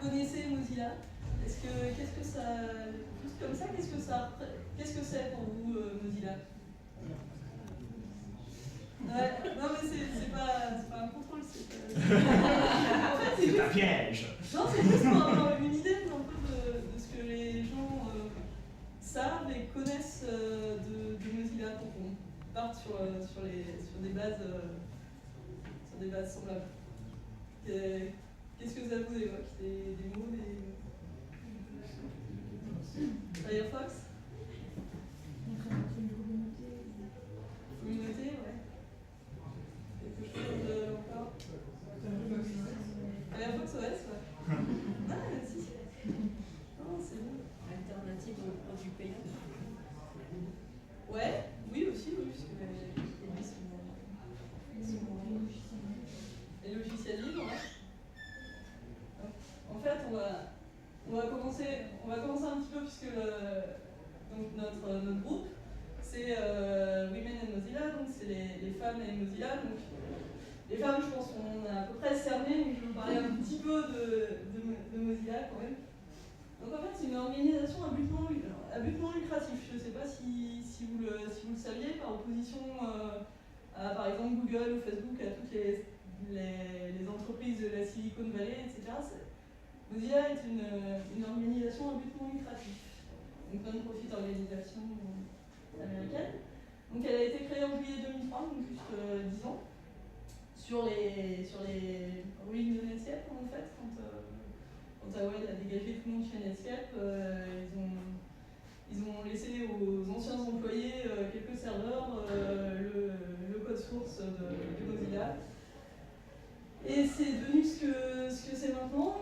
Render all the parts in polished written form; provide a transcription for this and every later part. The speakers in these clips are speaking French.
connaissez Mozilla? Qu'est-ce que ça, juste comme ça, qu'est-ce que c'est pour vous Mozilla? Ouais, non mais c'est pas un contrôle, en fait, c'est un piège. Non, c'est juste pour avoir une idée un peu de ce que les gens savent et connaissent de Mozilla pour qu'on parte sur des bases semblables. Qu'est-ce que ça vous évoque? Des mots, Firefox? Communauté, ouais. Quelque chose encore? Firefox OS, ouais. Ah, si. Non, c'est bon. Alternative aux produits payants. Ouais, oui aussi, oui, puisque les logiciels libres, ouais. En fait, on va commencer un petit peu puisque donc notre groupe, c'est Women and Mozilla, donc c'est les femmes et Mozilla. Donc, les femmes, je pense qu'on a à peu près cerné, mais je vais vous parler un petit peu de Mozilla quand même. Donc en fait, c'est une organisation à but non lucratif. Je ne sais pas si vous le saviez, par opposition à par exemple Google ou Facebook, à toutes les entreprises de la Silicon Valley, etc. Mozilla est une organisation à but non lucratif, donc non-profit organisation américaine. Donc elle a été créée en juillet 2003, donc juste 10 ans, sur les ruines de Netscape en fait, quand AOL a dégagé tout le monde chez Netscape, ils ont laissé aux anciens employés quelques serveurs, le code source de Mozilla. Et c'est devenu ce que c'est maintenant.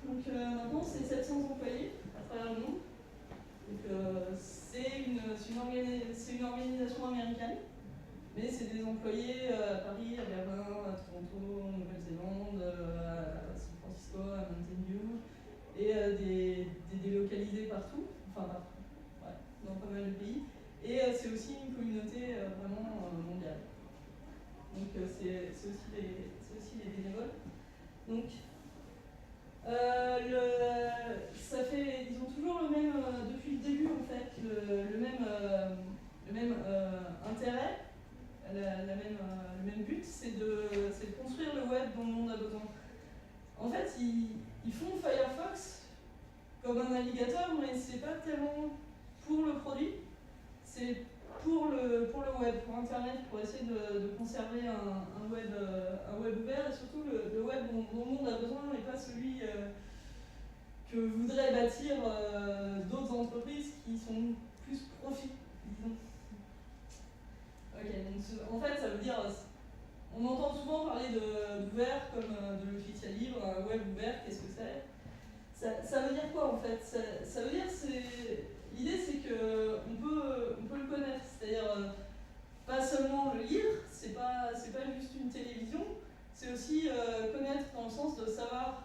Donc maintenant c'est 700 employés à travers le monde. Donc c'est une organisation américaine, mais c'est des employés à Paris, à Berlin, à Toronto, en Nouvelle-Zélande, à San Francisco, à Mountain View, et des délocalisés partout, ouais, dans pas mal de pays. Et c'est aussi une communauté vraiment mondiale. Donc c'est aussi les bénévoles. Donc ils ont toujours le même, depuis le début en fait, le même intérêt, le même but, c'est de construire le web dont le monde a besoin. En fait, ils font Firefox comme un navigateur, mais c'est pas tellement pour le produit, c'est pour le web, pour Internet, pour essayer de conserver un web ouvert, et surtout le web dont le monde a besoin et pas celui que voudraient bâtir d'autres entreprises qui sont plus profit, disons. Ok, donc en fait ça veut dire, on entend souvent parler d'ouvert comme de logiciel libre, un web ouvert, qu'est-ce que c'est? Ça veut dire quoi en fait? Ça veut dire, l'idée c'est qu'on peut le connaître, c'est-à-dire pas seulement le lire, c'est pas juste une télévision, c'est aussi connaître dans le sens de savoir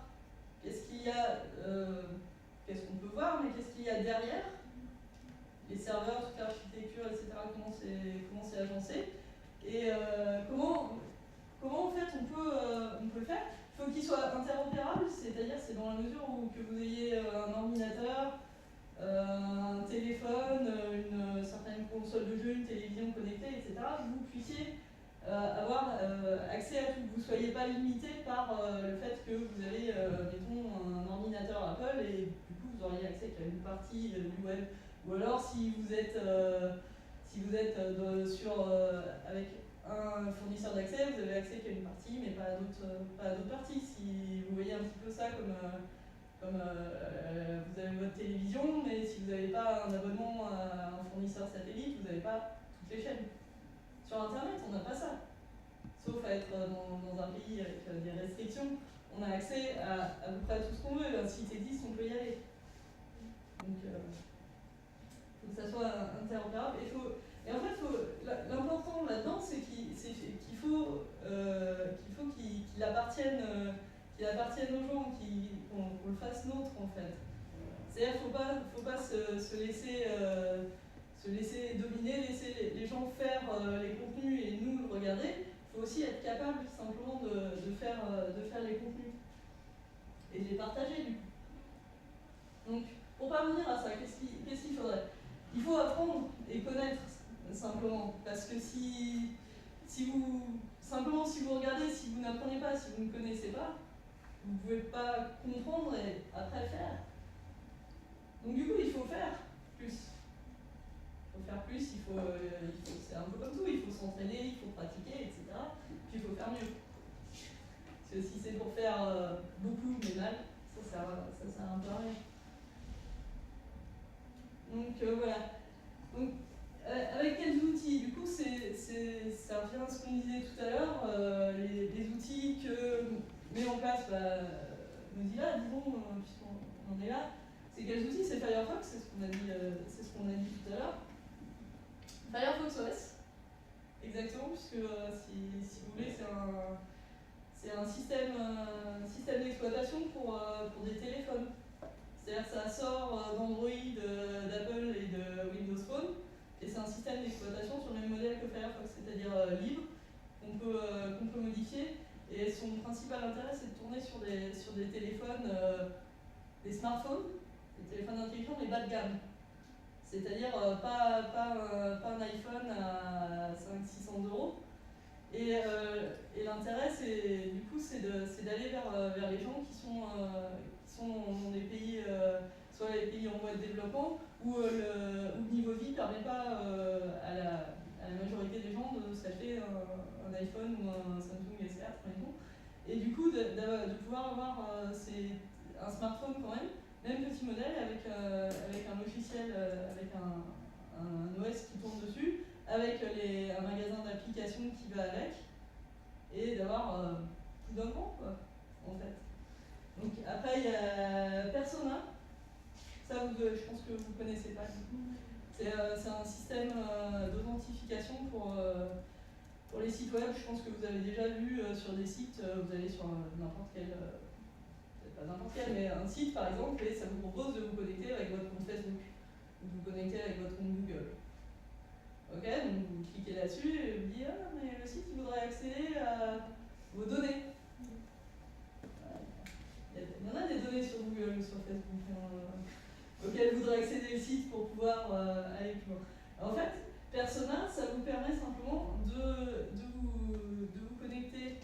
qu'est-ce qu'il y a, qu'est-ce qu'on peut voir, mais qu'est-ce qu'il y a derrière, les serveurs, toute l'architecture, etc., comment c'est agencé, et comment en fait on peut le faire. Il faut qu'il soit interopérable, c'est-à-dire c'est dans la mesure où que vous ayez un ordinateur, un téléphone, une certaine console de jeu, une télévision connectée, etc., vous puissiez avoir accès à tout, que vous ne soyez pas limité par le fait que vous avez, mettons, un ordinateur Apple et du coup vous auriez accès qu'à une partie du web. Ou alors si vous êtes avec un fournisseur d'accès, vous avez accès qu'à une partie, mais pas à d'autres parties. Si vous voyez un petit peu ça comme vous avez votre télévision, mais si vous n'avez pas un abonnement à un fournisseur satellite, vous n'avez pas toutes les chaînes. Sur Internet, on n'a pas ça. Sauf à être dans un pays avec des restrictions, on a accès à peu près tout ce qu'on veut. Un site existe, on peut y aller. Donc, il faut que ça soit interopérable. Et en fait, l'important là-dedans, c'est qu'il faut qu'il appartienne aux gens, qu'on le fasse nôtre en fait. C'est-à-dire qu'il ne faut pas se laisser dominer, laisser les gens faire les contenus et nous le regarder. Il faut aussi être capable simplement de faire les contenus et de les partager du coup. Donc, pour parvenir à ça, qu'est-ce qu'il faudrait? Il faut apprendre et connaître simplement, parce que si vous regardez, si vous n'apprenez pas, si vous ne connaissez pas, vous ne pouvez pas comprendre et après faire. Donc du coup, il faut faire plus. Il faut faire plus, c'est un peu comme tout, il faut s'entraîner, il faut pratiquer, etc. Puis il faut faire mieux. Parce que si c'est pour faire beaucoup mais mal, ça sert un peu à rien. Donc voilà. Donc, avec quels outils? Du coup, ça revient à ce qu'on disait tout à l'heure, les outils que met en place Mozilla, disons, puisqu'on en est là. C'est quels outils? C'est Firefox, c'est ce qu'on a dit tout à l'heure. Firefox OS, exactement, puisque si vous voulez, c'est un système d'exploitation pour des téléphones. C'est-à-dire que ça sort d'Android, d'Apple et de Windows Phone, et c'est un système d'exploitation sur le même modèle que Firefox, c'est-à-dire libre, qu'on peut modifier. Et son principal intérêt, c'est de tourner sur des téléphones, des smartphones, des téléphones intelligents, mais bas de gamme. C'est-à-dire pas un iPhone à 500-600 €. Et l'intérêt, c'est d'aller vers les gens qui sont dans des pays, soit les pays en voie de développement, où le niveau de vie ne permet pas à la majorité des gens de s'acheter un iPhone ou un Samsung S4, par exemple. Et du coup, de pouvoir avoir un smartphone quand même petit modèle avec un logiciel, avec un OS qui tourne dessus, avec un magasin d'applications qui va avec, et d'avoir tout d'un coup, quoi, en fait. Donc après, il y a Persona. Ça, je pense que vous ne connaissez pas. C'est un système d'authentification pour les sites web. Je pense que vous avez déjà vu sur des sites, vous allez sur n'importe quel, peut-être pas n'importe quel, mais un site par exemple, et ça vous propose de vous connecter avec votre compte Facebook, ou de vous connecter avec votre compte Google. Ok, donc vous cliquez là-dessus et vous dites ah mais le site il voudrait accéder à vos données. Il y en a des données sur Google ou sur Facebook auxquelles voudrait accéder le site pour pouvoir aller plus loin. En fait, Persona, ça vous permet simplement de vous connecter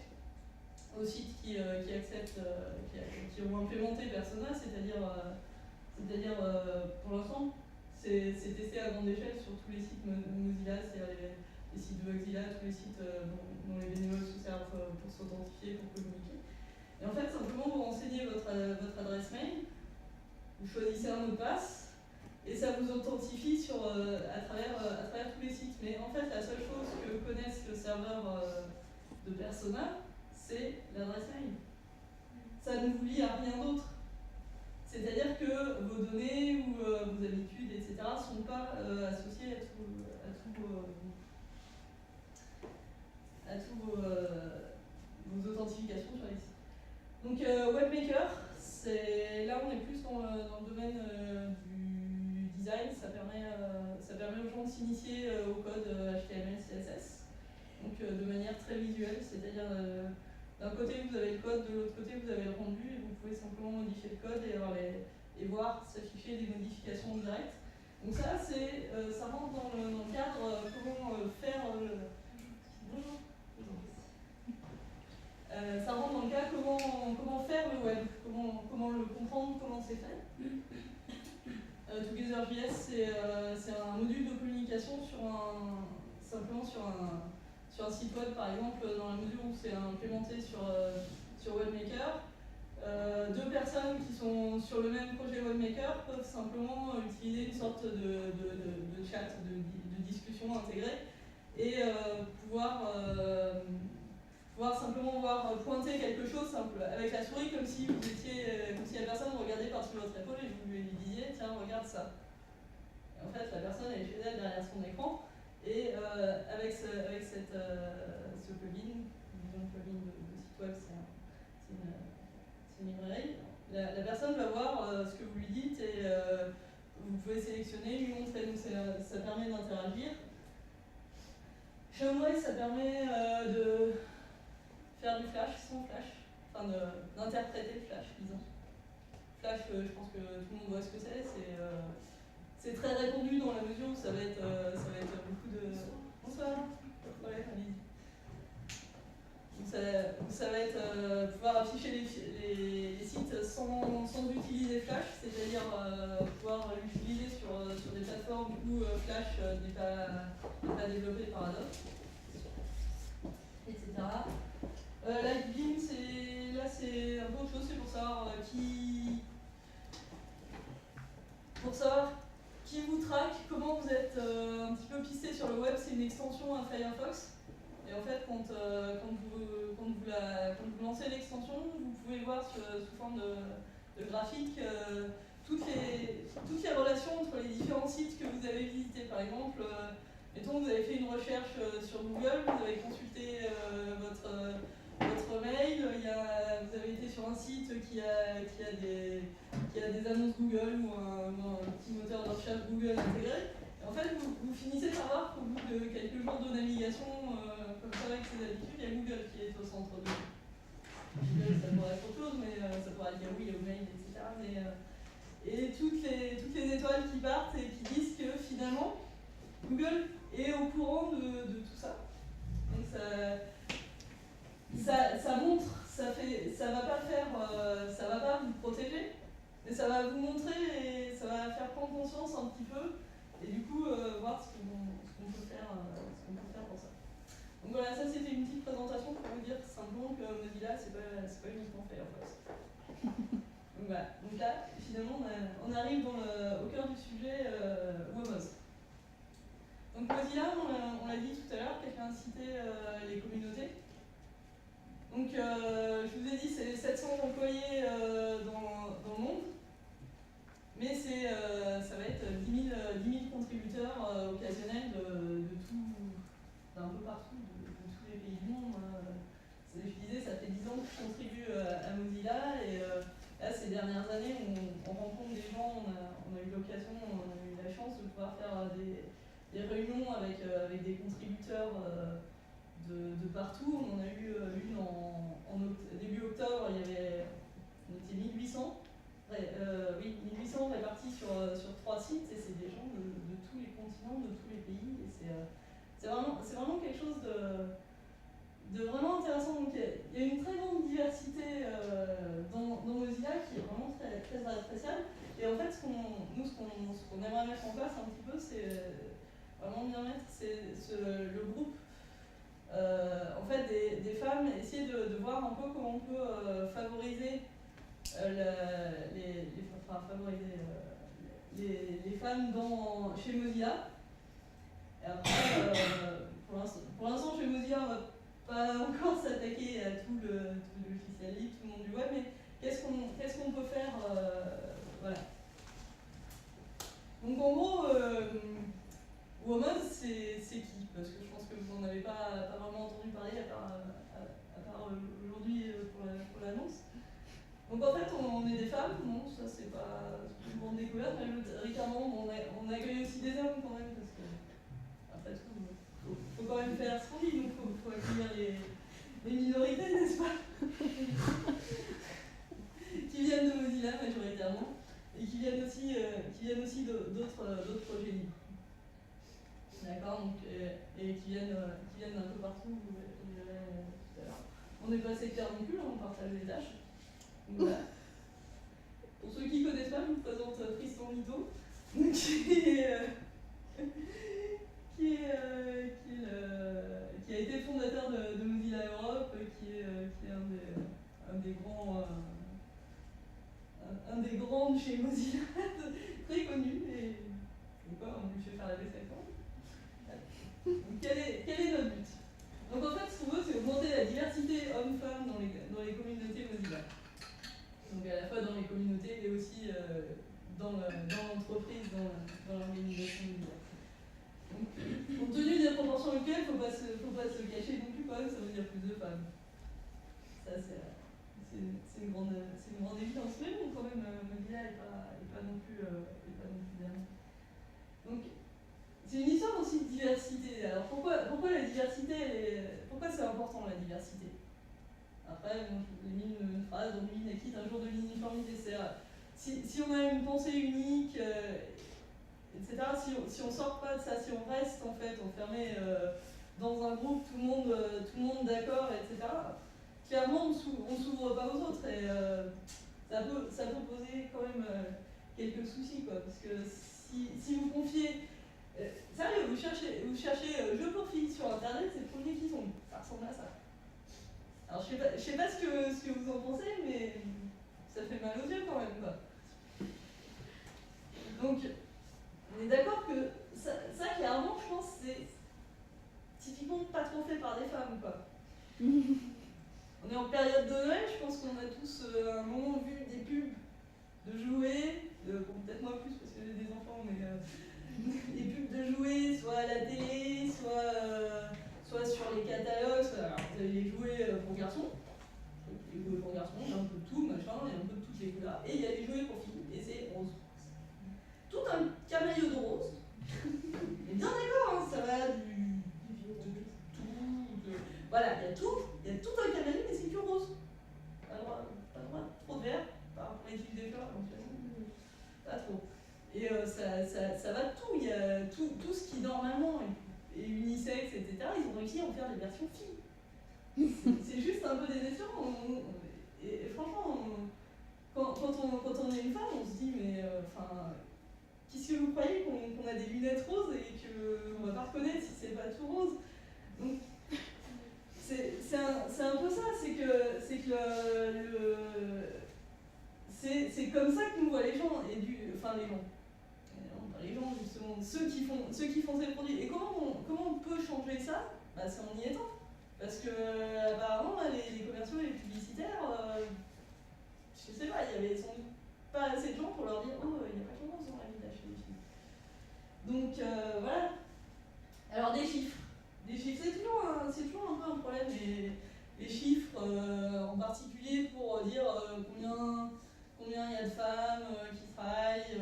aux sites qui acceptent, qui ont implémenté Persona, c'est-à-dire pour l'instant, c'est testé à grande échelle sur tous les sites Mozilla, c'est-à-dire les sites de Mozilla, tous les sites dont les bénévoles se servent pour s'authentifier, pour communiquer. Et en fait, simplement, vous renseignez votre adresse mail, vous choisissez un mot de passe, et ça vous authentifie à travers tous les sites. Mais en fait, la seule chose que connaisse le serveur de Persona, c'est l'adresse mail. Ça ne vous lie à rien d'autre. C'est-à-dire que vos données ou vos habitudes, etc., ne sont pas associées à tous vos authentifications sur les sites. Donc WebMaker, là on est plus dans le domaine du design, ça permet aux gens de s'initier au code HTML, CSS, donc de manière très visuelle, c'est-à-dire d'un côté vous avez le code, de l'autre côté vous avez le rendu, et vous pouvez simplement modifier le code et voir s'afficher des modifications directes. Donc ça, ça rentre dans le cadre comment faire ça rentre dans le cas comment faire le web, comment le comprendre, comment c'est fait. Together.js, c'est un module de communication simplement sur un site web, par exemple, dans la mesure où c'est implémenté sur WebMaker. Deux personnes qui sont sur le même projet WebMaker peuvent simplement utiliser une sorte de chat, de discussion intégrée, et pouvoir simplement pointer quelque chose avec la souris, comme si la personne regardait par-dessus votre épaule et vous lui disiez tiens, regarde ça. Et en fait, la personne elle est chez elle derrière son écran, et avec ce plugin, disons plugin de site web, c'est une librairie, la personne va voir ce que vous lui dites, et vous pouvez sélectionner, lui montrer, donc ça permet d'interagir. Showway, ça permet de faire du flash sans flash, enfin d'interpréter le flash, disons. Flash, je pense que tout le monde voit ce que c'est. C'est très répandu dans la mesure où ça va être beaucoup de... Bonsoir. Ouais, allez-y. Ça va être pouvoir afficher les sites sans utiliser Flash, c'est-à-dire pouvoir l'utiliser sur des plateformes où Flash n'est pas développé par Adobe, etc. Lightbeam, là c'est un peu autre chose, c'est pour savoir qui vous traque, comment vous êtes un petit peu pisté sur le web. C'est une extension à Firefox. Et en fait, quand vous lancez l'extension, vous pouvez voir sous forme de graphique toutes les relations entre les différents sites que vous avez visités. Par exemple, mettons que vous avez fait une recherche sur Google, vous avez consulté votre mail, vous avez été sur un site qui a des annonces Google ou un petit moteur de recherche Google intégré. Et en fait, vous finissez par voir qu'au bout de quelques jours de navigation, comme ça avec ses habitudes, il y a Google qui est au centre de Google. Ça pourrait être autre chose, mais ça pourrait être Yahoo, Yahoo etc. Et toutes les étoiles qui partent et qui disent que finalement, Google est au courant de tout ça. Donc ça montre, ça va pas vous protéger, mais ça va vous montrer et ça va faire prendre conscience un petit peu et du coup voir ce qu'on peut faire pour ça. Donc voilà, ça c'était une petite présentation pour vous dire simplement que Mozilla c'est pas uniquement Firefox. Donc voilà, donc là finalement on arrive au cœur du sujet Womoz. Donc Mozilla, on l'a dit tout à l'heure, quelqu'un a cité les communautés. Donc, je vous ai dit, c'est 700 employés dans le monde, mais ça va être 10 000 contributeurs occasionnels d'un peu partout, de tous les pays du monde. Je disais, ça fait 10 ans que je contribue à Mozilla, et là, ces dernières années, on rencontre des gens, on a eu l'occasion, on a eu la chance de pouvoir faire des réunions avec des contributeurs de partout. On en a eu une en début octobre, on était 1800. 1800 répartis sur 3 sites, et c'est des gens de tous les continents, de tous les pays, et c'est vraiment quelque chose de vraiment intéressant. Donc il y a une très grande diversité dans Mozilla qui est vraiment très, très appréciable. Et en fait, ce qu'on aimerait mettre en place un petit peu, c'est vraiment bien mettre le groupe. En fait, des femmes, essayer de voir un peu comment on peut favoriser les femmes chez Mozilla. Et après, pour l'instant, chez Mozilla, on va pas encore s'attaquer à tout le logiciel libre, tout le monde du web, mais qu'est-ce qu'on peut faire voilà. Donc en gros, Womoz, c'est qui? Parce que je pense que vous n'en avez pas vraiment entendu parler à part aujourd'hui pour l'annonce. Donc en fait, on est des femmes, non, ça c'est pas une grande découverte, mais majoritairement, on accueille aussi des hommes quand même, parce que après tout, faut quand même faire ce qu'on dit, donc faut accueillir les minorités, n'est-ce pas? Qui viennent de Mozilla majoritairement, et qui viennent aussi d'autres projets libres. D'accord, donc, et qui viennent d'un peu partout, vous verrez tout à l'heure. On n'est pas sectaire non plus, on partage les tâches. Donc, voilà. Pour ceux qui ne connaissent pas, je vous présente Tristan Lito, qui a été fondateur de Mozilla Europe, qui est un des grands chez Mozilla, très connu, et pourquoi on lui fait faire la vaisselle. Donc, quel est notre but? Donc en fait, ce qu'on veut, c'est augmenter la diversité homme-femme dans les communautés Mozilla. Donc à la fois dans les communautés et aussi dans l'entreprise, dans l'organisation Mozilla. Donc, compte tenu des proportions actuelles, il ne faut pas se cacher non plus quand même, ça veut dire plus de femmes. Ça, c'est une grande évidence, mais bon, quand même, Mozilla n'est pas non plus dernier. Donc, c'est une histoire aussi de diversité. Alors pourquoi la diversité, pourquoi c'est important la diversité? Après, bon, je vous ai mis une phrase, on quitte un jour de l'uniformité. si on a une pensée unique, etc., si on sort pas de ça, si on reste en fait enfermé dans un groupe, tout le monde d'accord, etc., clairement on s'ouvre pas aux autres et ça peut poser quand même quelques soucis, quoi, parce que si vous confiez, sérieux, vous cherchez jeux pour filles sur internet, c'est le premier qui tombe, ça ressemble à ça. Alors je sais pas ce que vous en pensez, mais ça fait mal aux yeux quand même, quoi. Donc on est d'accord que ça clairement, je pense, c'est typiquement pas trop fait par des femmes, quoi. On est en période de Noël, je pense qu'on a tous à un moment vu des pubs de jouets, bon, peut-être moi plus parce que j'ai des enfants, mais des pubs de jouets, soit à la télé, soit sur les catalogues. Alors, vous avez les jouets pour garçons, les jouets pour garçons, il y a un peu de tout, machin, il y a un peu de toutes les couleurs, et il y a les jouets pour filles, et c'est rose. Tout un camailleux de rose. Et bien d'accord, hein, ça va du tout, voilà, il y a tout un camailleux, mais c'est que rose. Pas le droit, trop de vert, par rapport à l'étude des fleurs, pas trop. Et ça va de tout, il y a tout ce qui normalement est unisexe, etc., ils ont réussi à en faire des versions filles. C'est juste un peu désespérant. Et franchement, quand on est une femme, on se dit, mais qu'est-ce que vous croyez qu'on a des lunettes roses et qu'on va pas reconnaître si c'est pas tout rose? Donc, c'est un peu ça, c'est comme ça que nous voient les gens, les gens justement, ceux qui font ces produits. Et comment on peut changer ça? C'est en y étant. Parce que apparemment les commerciaux et les publicitaires, je sais pas, il y avait sans doute pas assez de gens pour leur dire oh il n'y a pas de tendance dans la vie d'acheter des filles. Donc voilà. Alors des chiffres, c'est toujours un peu un problème, les chiffres en particulier pour dire combien il y a de femmes qui travaillent.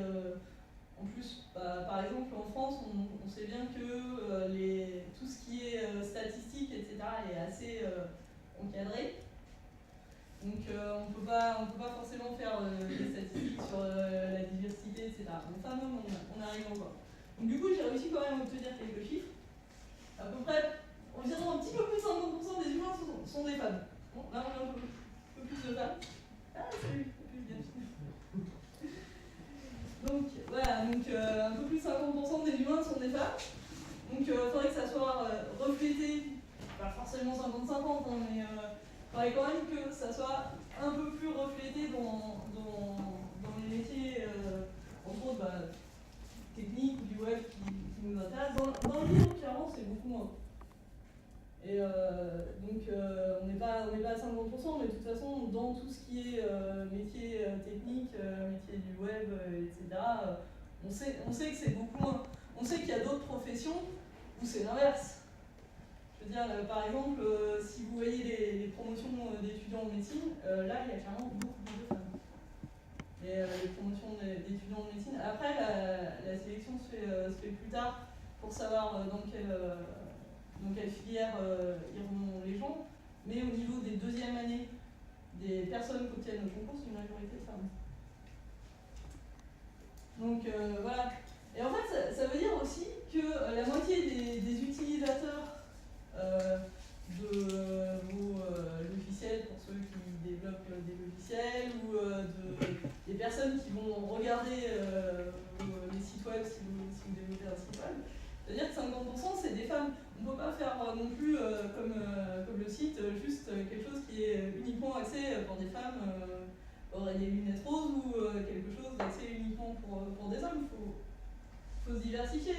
En plus, par exemple en France, on sait bien que tout ce qui est statistique, etc., est assez encadré. Donc on ne peut pas forcément faire des statistiques sur la diversité, etc. Donc femmes, on arrive encore. Donc du coup, j'ai réussi quand même à obtenir quelques chiffres. À peu près, environ un petit peu plus de 50% des humains sont des femmes. Bon, là on a un peu plus de femmes. Ah, salut, bien. Donc voilà, un peu plus de 50% des humains sont des femmes. Donc il faudrait que ça soit reflété, pas forcément 50-50, mais il faudrait quand même que ça soit un peu plus reflété dans les métiers, entre autres techniques ou du web qui nous intéressent. Dans le livre, clairement, c'est beaucoup moins. Et donc on n'est pas à 50%, mais de toute façon, dans tout ce qui est métier technique, métier du web, etc., on sait que c'est beaucoup moins. On sait qu'il y a d'autres professions où c'est l'inverse. Je veux dire, par exemple, si vous voyez les promotions d'étudiants en médecine, là, il y a clairement beaucoup plus de femmes. Et les promotions d'étudiants en médecine. Après, la sélection se fait plus tard pour savoir dans quelle filière iront les gens, mais au niveau des deuxièmes années des personnes qui obtiennent le concours, c'est une majorité de femmes. Donc voilà. Et en fait, ça veut dire aussi que la moitié des utilisateurs de vos logiciels, pour ceux qui développent des logiciels, ou des personnes qui vont regarder les sites web si vous développez un site web, c'est-à-dire que 50% c'est des femmes. On ne peut pas faire non plus comme le site, juste quelque chose qui est uniquement axé pour des femmes, aurait des lunettes roses, ou quelque chose d'axé uniquement pour des hommes. Il faut se diversifier.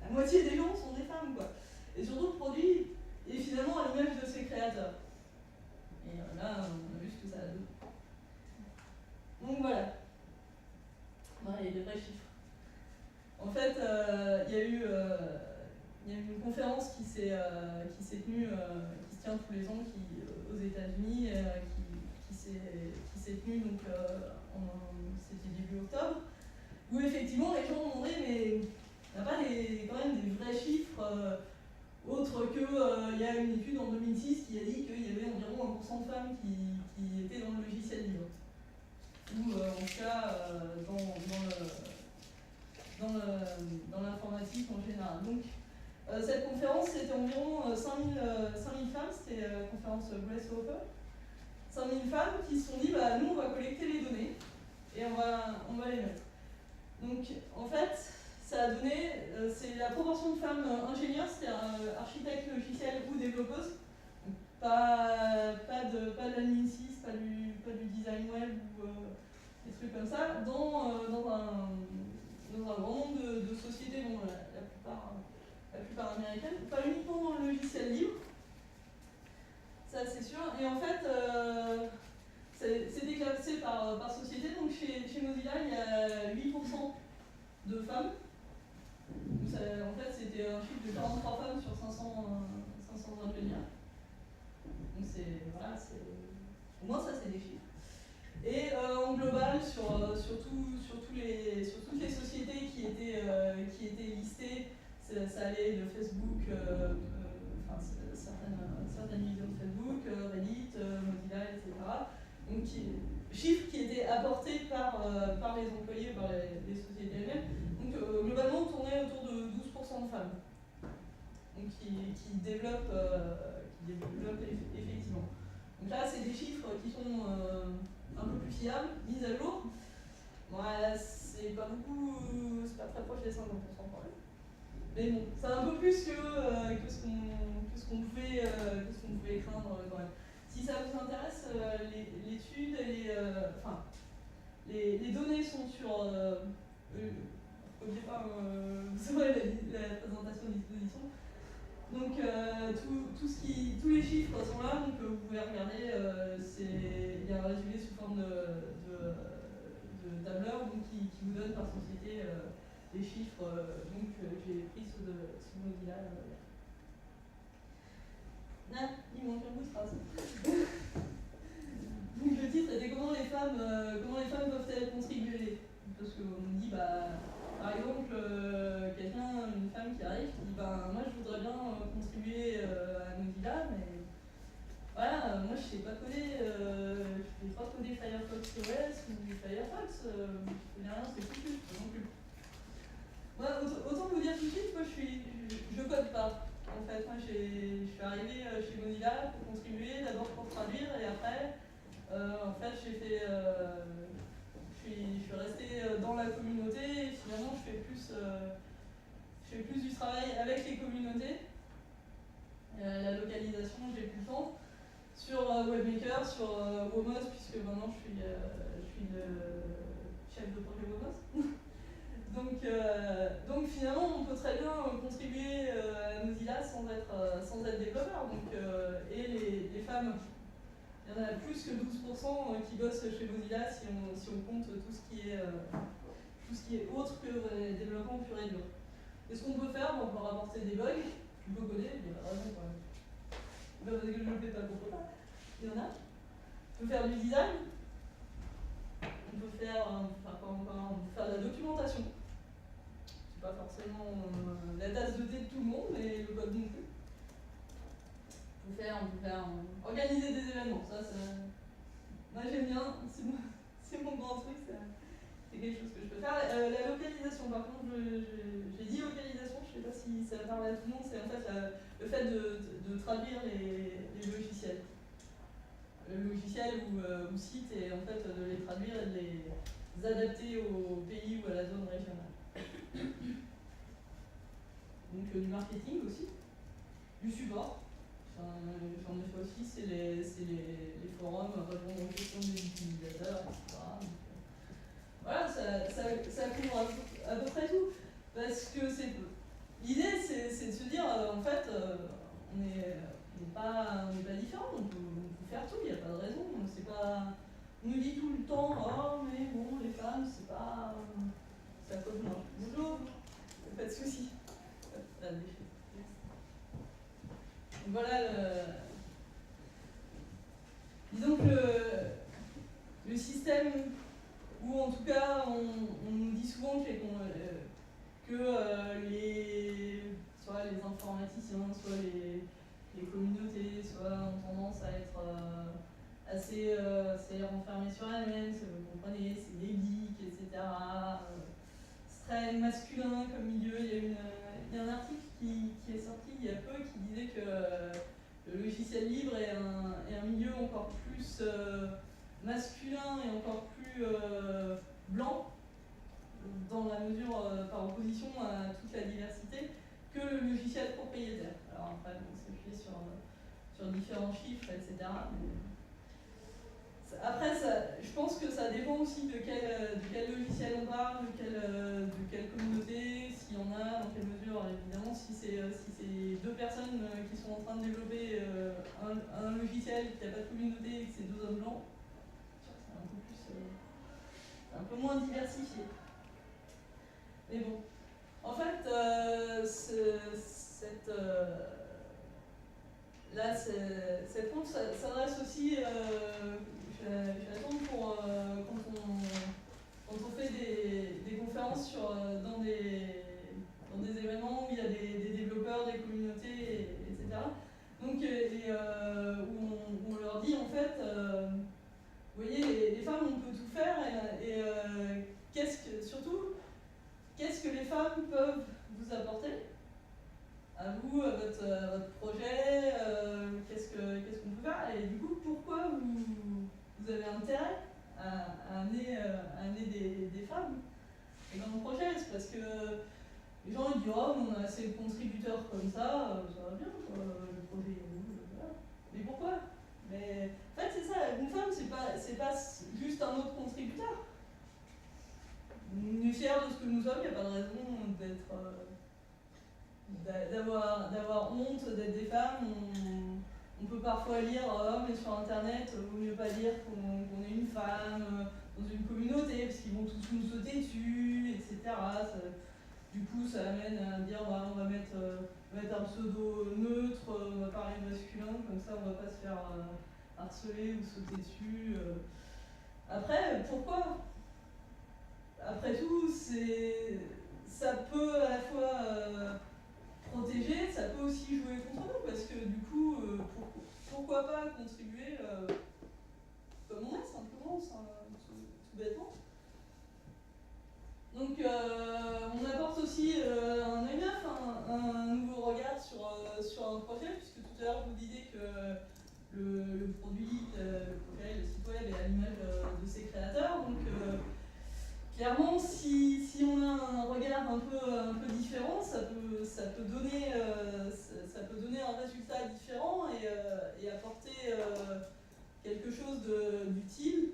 La moitié des gens sont des femmes, quoi. Et surtout le produit est finalement à l'image de ses créateurs. Et là, on a vu ce que ça a donné. Donc voilà. Il y a des vrais chiffres. En fait, il y a eu une conférence qui se tient tous les ans aux États-Unis, qui s'est tenue donc c'était début octobre, où effectivement les gens ont demandé mais on n'a pas quand même des vrais chiffres autres que il y a une étude en 2006 qui a dit qu'il y avait environ 1% de femmes qui étaient dans le logiciel libre. ou en tout cas dans l'informatique en général. Donc cette conférence, c'était environ 5000 femmes, c'était la conférence Grasshopper. 5000 femmes qui se sont dit, bah, nous on va collecter les données et on va les mettre. Donc en fait, ça a donné, c'est la proportion de femmes ingénieurs, c'est-à-dire architectes logiciels ou développeuses, pas de l'admin 6, pas du design web ou des trucs comme ça, dans un grand nombre de sociétés, bon, la plupart américaines, pas uniquement dans le logiciel libre, ça c'est sûr, et en fait, c'est déclassé par société, donc chez Mozilla, il y a 8% de femmes. Donc ça, en fait, c'était un chiffre de 43 femmes sur 500 ingénieurs. Donc voilà, au moins ça c'est des chiffres. Et en global, sur toutes les sociétés qui étaient listées, ça allait de Facebook, certaines divisions de Facebook, Reddit, Mozilla, etc. Donc chiffres qui étaient apportés par les employés, par les sociétés elles-mêmes. Donc globalement, on tournait autour de 12% de femmes. Donc qui développent effectivement. Donc là, c'est des chiffres qui sont un peu plus fiables, mis à jour. Ouais, c'est pas beaucoup, c'est pas très proche des 50% quand même. Mais bon, c'est un peu plus que ce qu'on pouvait craindre quand même. Si ça vous intéresse, l'étude, les données sont sur. Vous aurez la présentation à disposition. Donc tous les chiffres sont là, donc vous pouvez regarder. Il y a un résumé sous forme de tableur donc, qui vous donne par société les chiffres. Donc j'ai pris ceux de Mozilla. Il manque un bout de phrase. Donc le titre était comment les femmes peuvent-elles contribuer? Parce qu'on me dit, par exemple, une femme qui arrive, qui dit, moi je voudrais bien contribuer à Mozilla, mais voilà, moi je sais pas coder, je sais pas coder Firefox OS ou Firefox, je connais rien, c'est foutu, non plus. Moi, autant vous dire tout de suite, moi je code pas. En fait, moi je suis arrivée chez Mozilla pour contribuer, d'abord pour traduire, et après, en fait, je suis restée dans la communauté et finalement je fais plus du travail avec les communautés. La localisation, j'ai plus le temps. Sur Webmaker, sur Womos, puisque maintenant je suis le chef de projet Womos. Donc finalement, on peut très bien contribuer à Mozilla sans être développeur. Et les femmes, il y en a plus que 12% qui bossent chez Mozilla si on compte tout ce qui est autre que développement pur et dur. Et ce qu'on peut faire, on peut rapporter des bugs, tu peux coder, il y a pas de raison quand même. Parce que je ne le fais pas pour ça. Il y en a. On peut faire du design, on peut faire de la documentation. C'est pas forcément la tasse de thé de tout le monde, mais le code non plus. On peut faire organiser des événements. Ça, moi j'aime bien, c'est mon grand truc, c'est quelque chose que je peux faire. La localisation, par contre, j'ai dit localisation, je ne sais pas si ça parle à tout le monde, c'est en fait le fait de traduire les logiciels. Le logiciel ou site, et en fait de les traduire et de les adapter au pays ou à la zone régionale. Donc du marketing aussi, du support. J'en ai fait aussi, c'est les forums, répondre aux questions des utilisateurs, etc. Donc, voilà, ça couvre à peu près tout. Parce que l'idée, c'est de se dire, en fait, on n'est pas différents, on peut faire tout, il n'y a pas de raison. On nous dit tout le temps, oh mais bon, les femmes, c'est pas. C'est à cause de moi. Bonjour, pas de soucis. Voilà disons que le système où en tout cas on nous dit souvent soit les informaticiens, soit les communautés, soit ont tendance à être assez renfermée sur elle-même, vous comprenez, c'est des geeks, etc. C'est très masculin comme milieu. Il y a un article qui est sorti il y a peu qui disait que le logiciel libre est un milieu encore plus masculin et encore plus blanc, dans la mesure, par opposition à toute la diversité, que le logiciel propriétaire. Alors après, on s'appuie sur différents chiffres, etc. Après, je pense que ça dépend aussi de quel logiciel on parle, de quelle communauté, s'il y en a, dans quelle mesure. Évidemment, si c'est deux personnes qui sont en train de développer un logiciel qui n'a pas de communauté et que c'est deux hommes blancs, c'est un peu moins diversifié. Mais bon, en fait, cette compte s'adresse aussi, je la tourne pour quand on fait des conférences dans des événements où il y a des développeurs, des communautés, etc. Donc, où on leur dit en fait, vous voyez, les femmes on peut tout faire et surtout, qu'est-ce que les femmes peuvent vous apporter à vous, à votre projet, qu'est-ce qu'on peut faire, et du coup, pourquoi vous avez intérêt à amener des femmes dans le projet? C'est parce que les gens ils disent oh, on a assez de contributeurs comme ça va bien, le projet, voilà. Mais pourquoi? Mais en fait, c'est ça, une femme, c'est pas juste un autre contributeur. On est fiers de ce que nous sommes, il n'y a pas de raison d'avoir honte d'être des femmes. On peut parfois lire mais sur internet, il vaut mieux pas dire qu'on est une femme dans une communauté, parce qu'ils vont tous nous sauter dessus, etc. Du coup, ça amène à dire on va mettre un pseudo neutre, on va parler masculin, comme ça on va pas se faire harceler ou sauter dessus. Après, pourquoi? Après tout, ça peut à la fois protéger, ça peut aussi jouer contre nous, parce que du coup, pourquoi pas contribuer comme on est, simplement, tout bêtement. Donc on apporte aussi un œil neuf, un nouveau regard sur un projet, puisque tout à l'heure je vous disais que le produit, le projet, le site web est à l'image de ses créateurs. Donc clairement, si on a un regard un peu différent, ça peut donner un résultat différent et apporter quelque chose d'utile.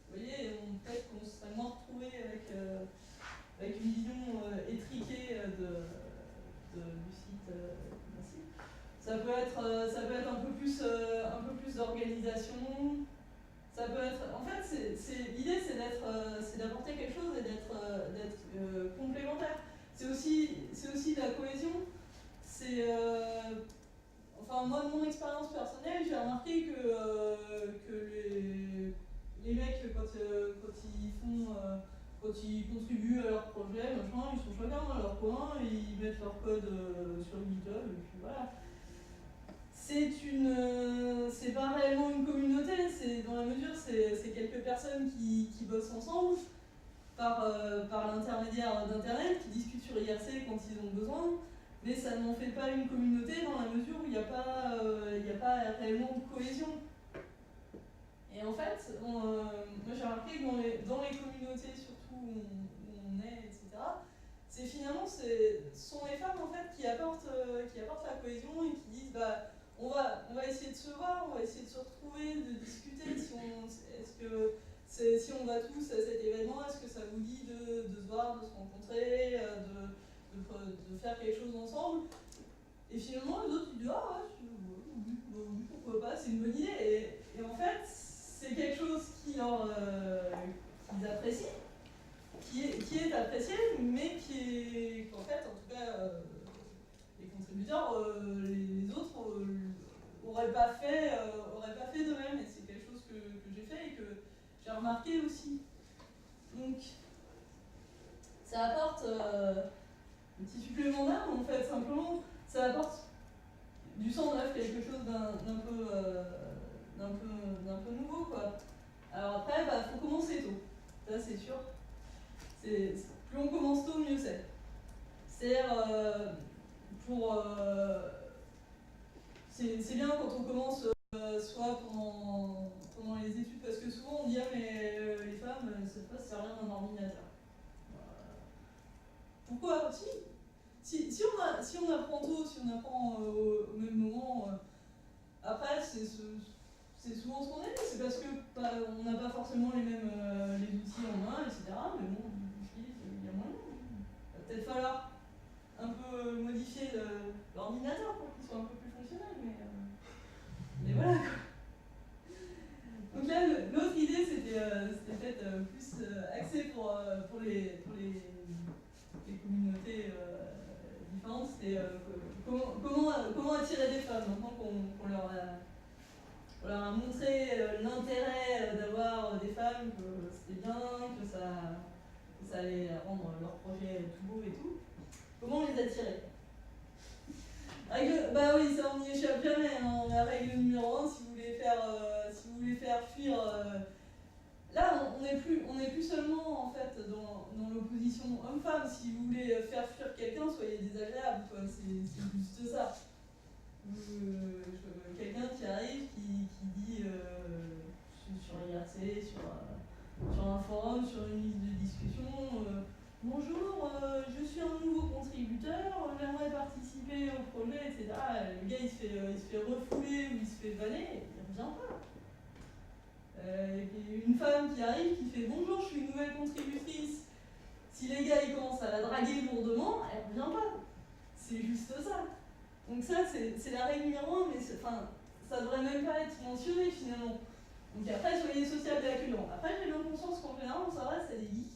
Vous voyez, peut-être qu'on serait moins retrouvé avec une vision étriquée du site. Ça peut être un peu plus d'organisation. Ça peut être, en fait, l'idée c'est d'apporter quelque chose et d'être complémentaire. C'est aussi de la cohésion. Enfin, moi de mon expérience personnelle, j'ai remarqué que les mecs quand ils contribuent à leur projet, machin, ils sont chacun dans leur coin, ils mettent leur code sur GitHub et puis voilà. C'est pas réellement une communauté, c'est dans la mesure c'est quelques personnes qui bossent ensemble par l'intermédiaire d'internet, qui discutent sur IRC quand ils ont besoin, mais ça n'en fait pas une communauté dans la mesure où il n'y a pas réellement de cohésion. Et en fait, moi j'ai remarqué que dans les communautés surtout où on est, etc., ce sont les femmes en fait qui apportent la cohésion et qui disent on va essayer de se voir, on va essayer de se retrouver, de discuter, si on va tous à cet événement, est-ce que ça vous dit de se voir, de se rencontrer, de faire quelque chose ensemble? Et finalement les autres ils disent oui, pourquoi pas, c'est une bonne idée. Et en fait, c'est quelque chose qu'ils apprécient, qui est apprécié, mais qu'en fait, en tout cas, les contributeurs, les autres n'auraient pas fait de même. Et c'est quelque chose que j'ai fait et que j'ai remarqué aussi. Donc, ça apporte un petit supplément d'âme, en fait, simplement. Ça apporte du sang neuf, quelque chose d'un un peu nouveau, quoi. Alors après, faut commencer tôt. Ça, c'est sûr. Plus on commence tôt, mieux c'est. C'est-à-dire, c'est bien quand on commence soit pendant les études, parce que souvent on dit ah mais les femmes, elles ne savent pas se servir d'un ordinateur. Pourquoi? Si on apprend tôt, si on apprend au même moment, après c'est souvent ce qu'on est, c'est parce que on n'a pas forcément les mêmes les outils en main, etc. Mais bon, je dis, il y a moyen. Il va peut-être falloir un peu modifier l'ordinateur pour qu'il soit un peu plus fonctionnel, mais voilà quoi. Donc là, l'autre idée c'était peut-être plus axé pour les communautés différentes, c'était comment attirer des femmes maintenant qu'on leur a montré l'intérêt d'avoir des femmes, que c'était bien, que ça allait rendre leur projet tout beau et tout. Comment les attirer? Bah oui, ça on n'y échappe jamais. Hein. La règle numéro 1, si vous voulez faire fuir. Là, on n'est plus seulement en fait dans l'opposition homme-femme. Si vous voulez faire fuir quelqu'un, soyez désagréable. C'est juste ça. Quelqu'un qui arrive, qui dit sur l'IRC, sur un forum, sur une liste de discussion. Bonjour, je suis un nouveau contributeur, j'aimerais participer au projet, etc. Le gars il se fait refouler ou il se fait vanner, il ne revient pas. Une femme qui arrive, qui fait bonjour, je suis une nouvelle contributrice. Si les gars ils commencent à la draguer lourdement, elle ne revient pas. C'est juste ça. Donc ça c'est la règle numéro 1, mais ça devrait même pas être mentionné finalement. Donc après soyez sociable et accueillant. Après j'ai bien conscience qu'en général on s'adresse à des geeks.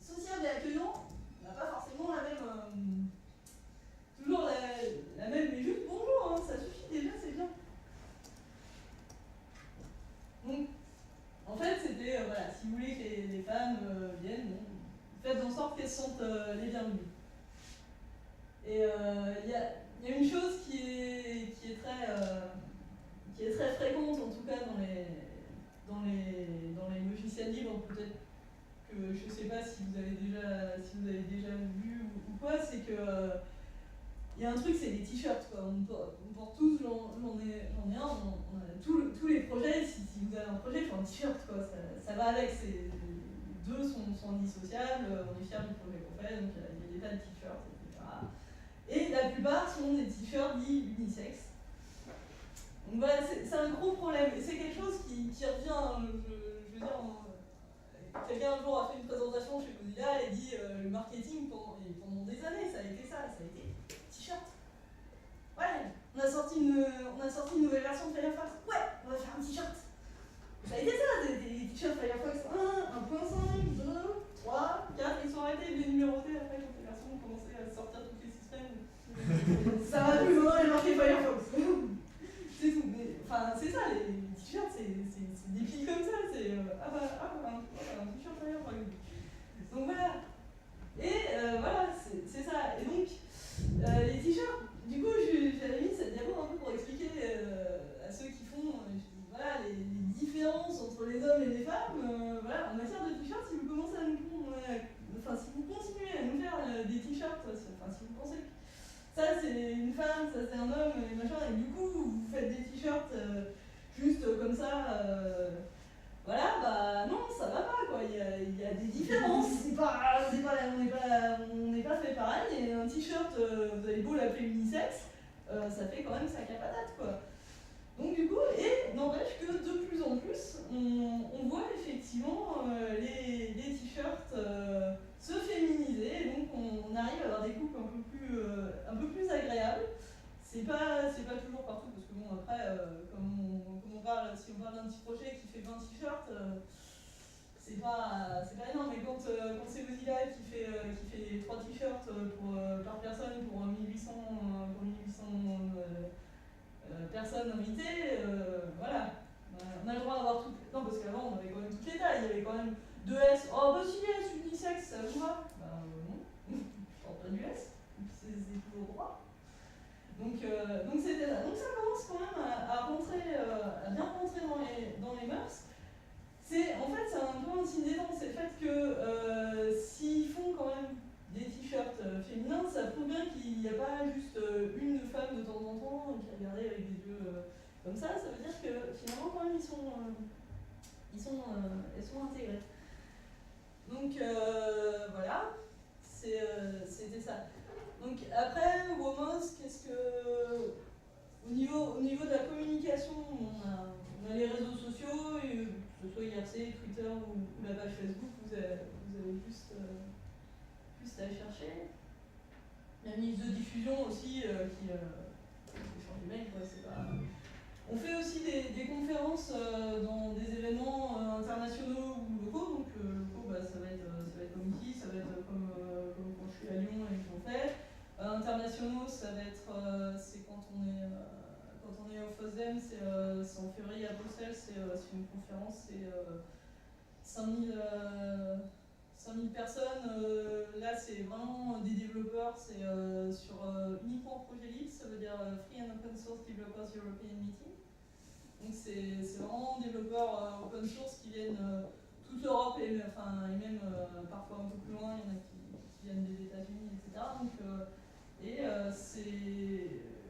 Sociable et accueillant, on n'a pas forcément la même. Toujours la même, mais juste bonjour, hein, ça suffit déjà, c'est bien. Donc, en fait, c'était, voilà, si vous voulez que les femmes viennent, bon, faites en sorte qu'elles se sentent les bienvenues. Et il y a une chose qui est très fréquente, en tout cas dans les logiciels libres, peut-être que je ne sais pas si vous avez déjà vu ou quoi, c'est que il y a un truc, c'est les t-shirts. On porte tous, j'en ai un, tous les projets, si vous avez un projet, il faut un t-shirt. Ça va avec, deux sont indissociables, on est fiers du projet qu'on fait, donc il y a des tas de t-shirts, etc. Et la plupart sont des t-shirts dits unisexes. Donc voilà, c'est un gros problème. Et c'est quelque chose qui revient, je veux dire, quelqu'un un jour a fait une présentation chez Mozilla et dit le marketing pendant des années, ça a été t-shirt. Ouais, on a sorti une nouvelle version de Firefox. Ouais, on va faire un t-shirt. Ça a été ça, des t-shirts Firefox 1, 1.5, 2, 3, 4, ils sont arrêtés de les numéroter après quand les versions ont commencé à sortir toutes les systèmes. Ça va plus loin, il y a marqué Firefox. C'est tout, mais enfin c'est ça, les t-shirts, c'est des piles comme ça, c'est un t-shirt Firefox. Donc voilà. Et voilà, c'est ça. Et donc, les t-shirts, du coup, j'avais mis cette diapo un peu pour expliquer à ceux qui font voilà, les différences entre les hommes et les femmes. Voilà, en matière de t-shirts, si vous commencez à si vous continuez à nous faire des t-shirts, si vous pensez que ça c'est une femme, ça c'est un homme, et machin, et du coup vous faites des t-shirts juste comme ça. Voilà, bah non, ça va pas quoi, il y a des différences, on n'est pas fait pareil, et un t-shirt, vous avez beau l'appeler unisexe, ça fait quand même sac à patate quoi. Donc du coup, et n'empêche que de plus en plus, on voit effectivement les t-shirts se féminiser, et donc on arrive à avoir des coupes un peu plus agréables. C'est pas toujours partout, parce que bon après, si on parle d'un petit projet qui fait 20 t-shirts, c'est pas énorme, mais quand c'est Mozilla qui fait 3 t-shirts par personne pour 1800 personnes invitées, voilà. On a le droit d'avoir tout. Non, parce qu'avant on avait quand même toutes les tailles, il y avait quand même 2S. Oh bah si S, unisexe, ça vous va? Bah non, je porte pas du S, c'est toujours droit. Donc c'était ça. Donc ça commence quand même à bien rentrer dans les mœurs. En fait, c'est un peu un signe des temps, c'est le fait que s'ils font quand même des t-shirts féminins, ça prouve bien qu'il n'y a pas juste une femme de temps en temps qui regardait avec des yeux comme ça veut dire que finalement quand même ils sont intégrés. Donc voilà, c'était ça. Donc après, Womos, au niveau de la communication, on a les réseaux sociaux, et, que ce soit IRC, Twitter ou la page Facebook, vous avez juste à chercher. Il y a une liste de diffusion aussi qui change les mails, quoi, c'est pas... On fait aussi des conférences dans des événements internationaux ou locaux. Donc locaux, ça va être comme ici, ça va être comme quand je suis à Lyon et que j'en fais. Internationaux, ça va être c'est quand on est au FOSDEM, c'est en février à Bruxelles, c'est une conférence, c'est 5000 personnes. Là, c'est vraiment des développeurs, c'est sur uniquement projet libre, ça veut dire Free and Open Source Developers European Meeting. Donc c'est vraiment développeurs open source qui viennent toute l'Europe et même parfois un peu plus loin, il y en a qui viennent des États-Unis, etc. Donc,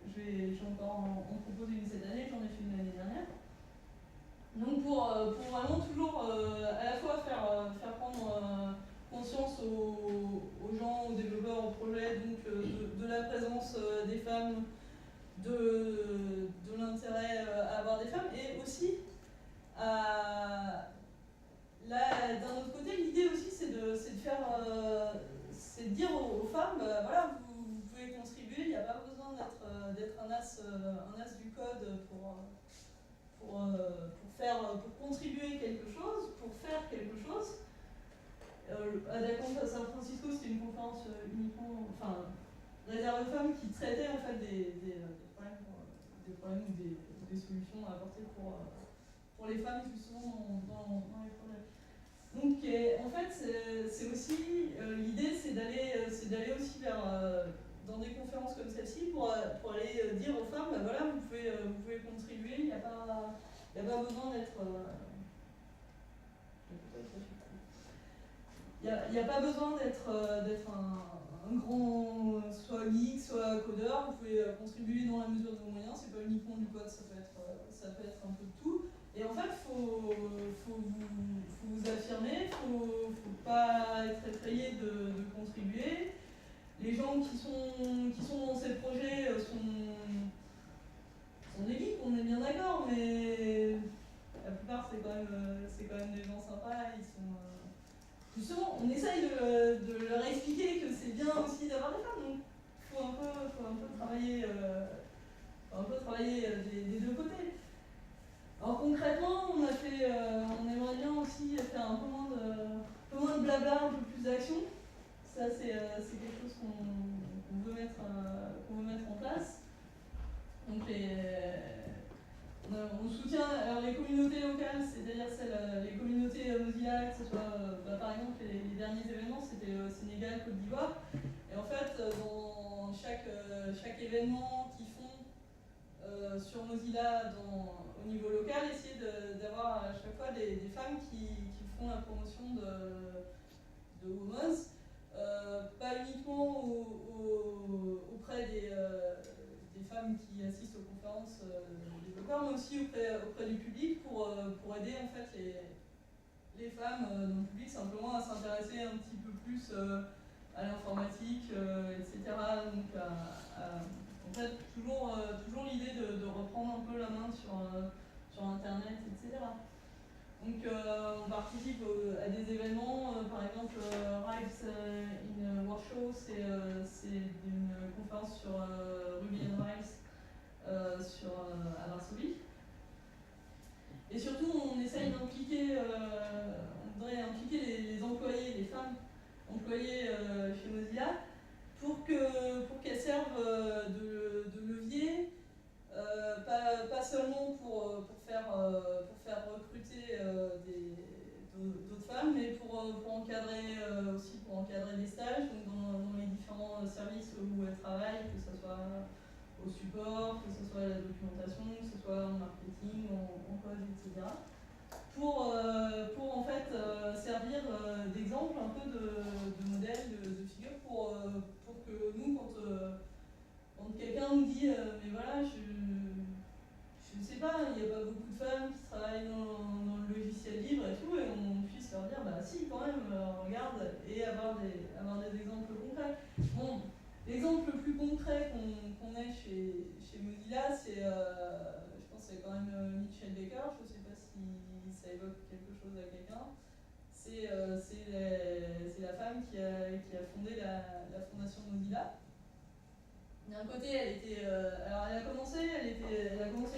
je vais encore en proposer une cette année, j'en ai fait une l'année dernière. Donc pour vraiment toujours à la fois faire prendre conscience aux gens, aux développeurs, aux projets, donc de la présence des femmes, de l'intérêt à avoir des femmes, et aussi là d'un autre côté l'idée aussi c'est de dire aux femmes voilà, vous pouvez contribuer, il n'y a pas besoin d'être un as du code pour contribuer quelque chose, pour faire quelque chose. À la conférence à San Francisco, c'était une conférence uniquement réservée aux femmes qui traitait en fait des problèmes ou des solutions à apporter pour les femmes justement dans les projets. Donc en fait c'est aussi l'idée c'est d'aller aussi vers dans des conférences comme celle-ci pour aller dire aux femmes voilà vous pouvez contribuer, il n'y a pas besoin d'être il n'y a pas besoin d'être un grand soit geek, soit codeur, vous pouvez contribuer dans la mesure de vos moyens, c'est pas uniquement du code, ça peut être un peu de tout. Et en fait, faut vous affirmer, faut pas être effrayé de contribuer. Les gens qui sont dans ces projets sont des geeks, on est bien d'accord, mais la plupart c'est quand même des gens sympas, ils sont... Justement, on essaye de leur expliquer que c'est bien aussi d'avoir des femmes, donc il faut un peu travailler des deux côtés. Alors concrètement, on aimerait bien aussi faire un peu moins de blabla, un peu plus d'action. Ça c'est quelque chose qu'on veut mettre en place. Donc on soutient alors les communautés locales, c'est-à-dire les communautés Mozilla, que ce soit par exemple les derniers événements, c'était Sénégal, Côte d'Ivoire. Et en fait, dans chaque événement qu'ils font sur Mozilla au niveau local, essayer d'avoir à chaque fois des femmes qui font la promotion de Womos, pas uniquement auprès des femmes qui assistent aux conférences développeurs, mais aussi auprès du public pour aider en fait les femmes dans le public simplement à s'intéresser un petit peu plus à l'informatique, etc. Donc en fait toujours l'idée de reprendre un peu la main sur Internet, etc. Donc on participe à des événements, par exemple Rails in Warsaw, c'est une conférence sur Ruby and Rails à Varsovie. Et surtout on essaye d'impliquer, on voudrait impliquer les employés, les femmes employées chez Mozilla pour qu'elles servent de levier. Pas seulement pour faire recruter d'autres femmes, mais pour encadrer des stages donc dans les différents services où elles travaillent, que ce soit au support, que ce soit à la documentation, que ce soit en marketing, en code, etc. Pour en fait servir d'exemple, un peu de modèle, de figure, pour que nous, quand quelqu'un nous dit mais voilà, je ne sais pas, il n'y a pas beaucoup de femmes qui travaillent dans le logiciel libre et tout, et on puisse leur dire bah si quand même, regarde, et avoir des exemples concrets. Bon, l'exemple le plus concret qu'on ait chez Mozilla, c'est je pense que c'est quand même Mitchell Baker, je ne sais pas si ça évoque quelque chose à quelqu'un. C'est la femme qui a fondé la fondation Mozilla. D'un côté, alors elle a commencé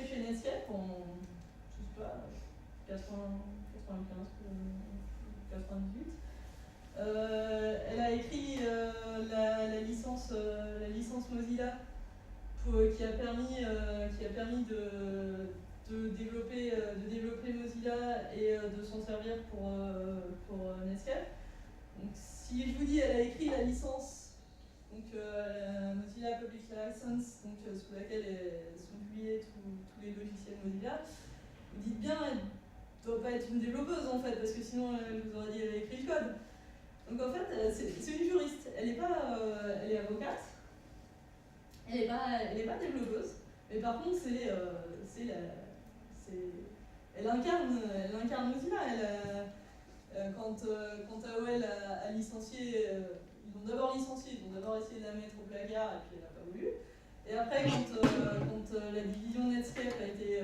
chez Netscape en, je sais pas, 95, 98. Elle a écrit la licence Mozilla qui a permis de développer Mozilla et de s'en servir pour Netscape. Donc, si je vous dis elle a écrit la licence, donc Mozilla Public License, donc, sous laquelle sont publiés tous les logiciels Mozilla, vous dites bien, elle ne doit pas être une développeuse en fait, parce que sinon je vous aurais dit elle a écrit le code. Donc en fait, c'est une juriste, elle est avocate, elle est pas développeuse, mais par contre elle incarne Mozilla. Quand AOL a licencié, ils l'ont d'abord licenciée, ils ont d'abord essayé de la mettre au placard et puis elle n'a pas voulu. Et après, quand la division Netscape a été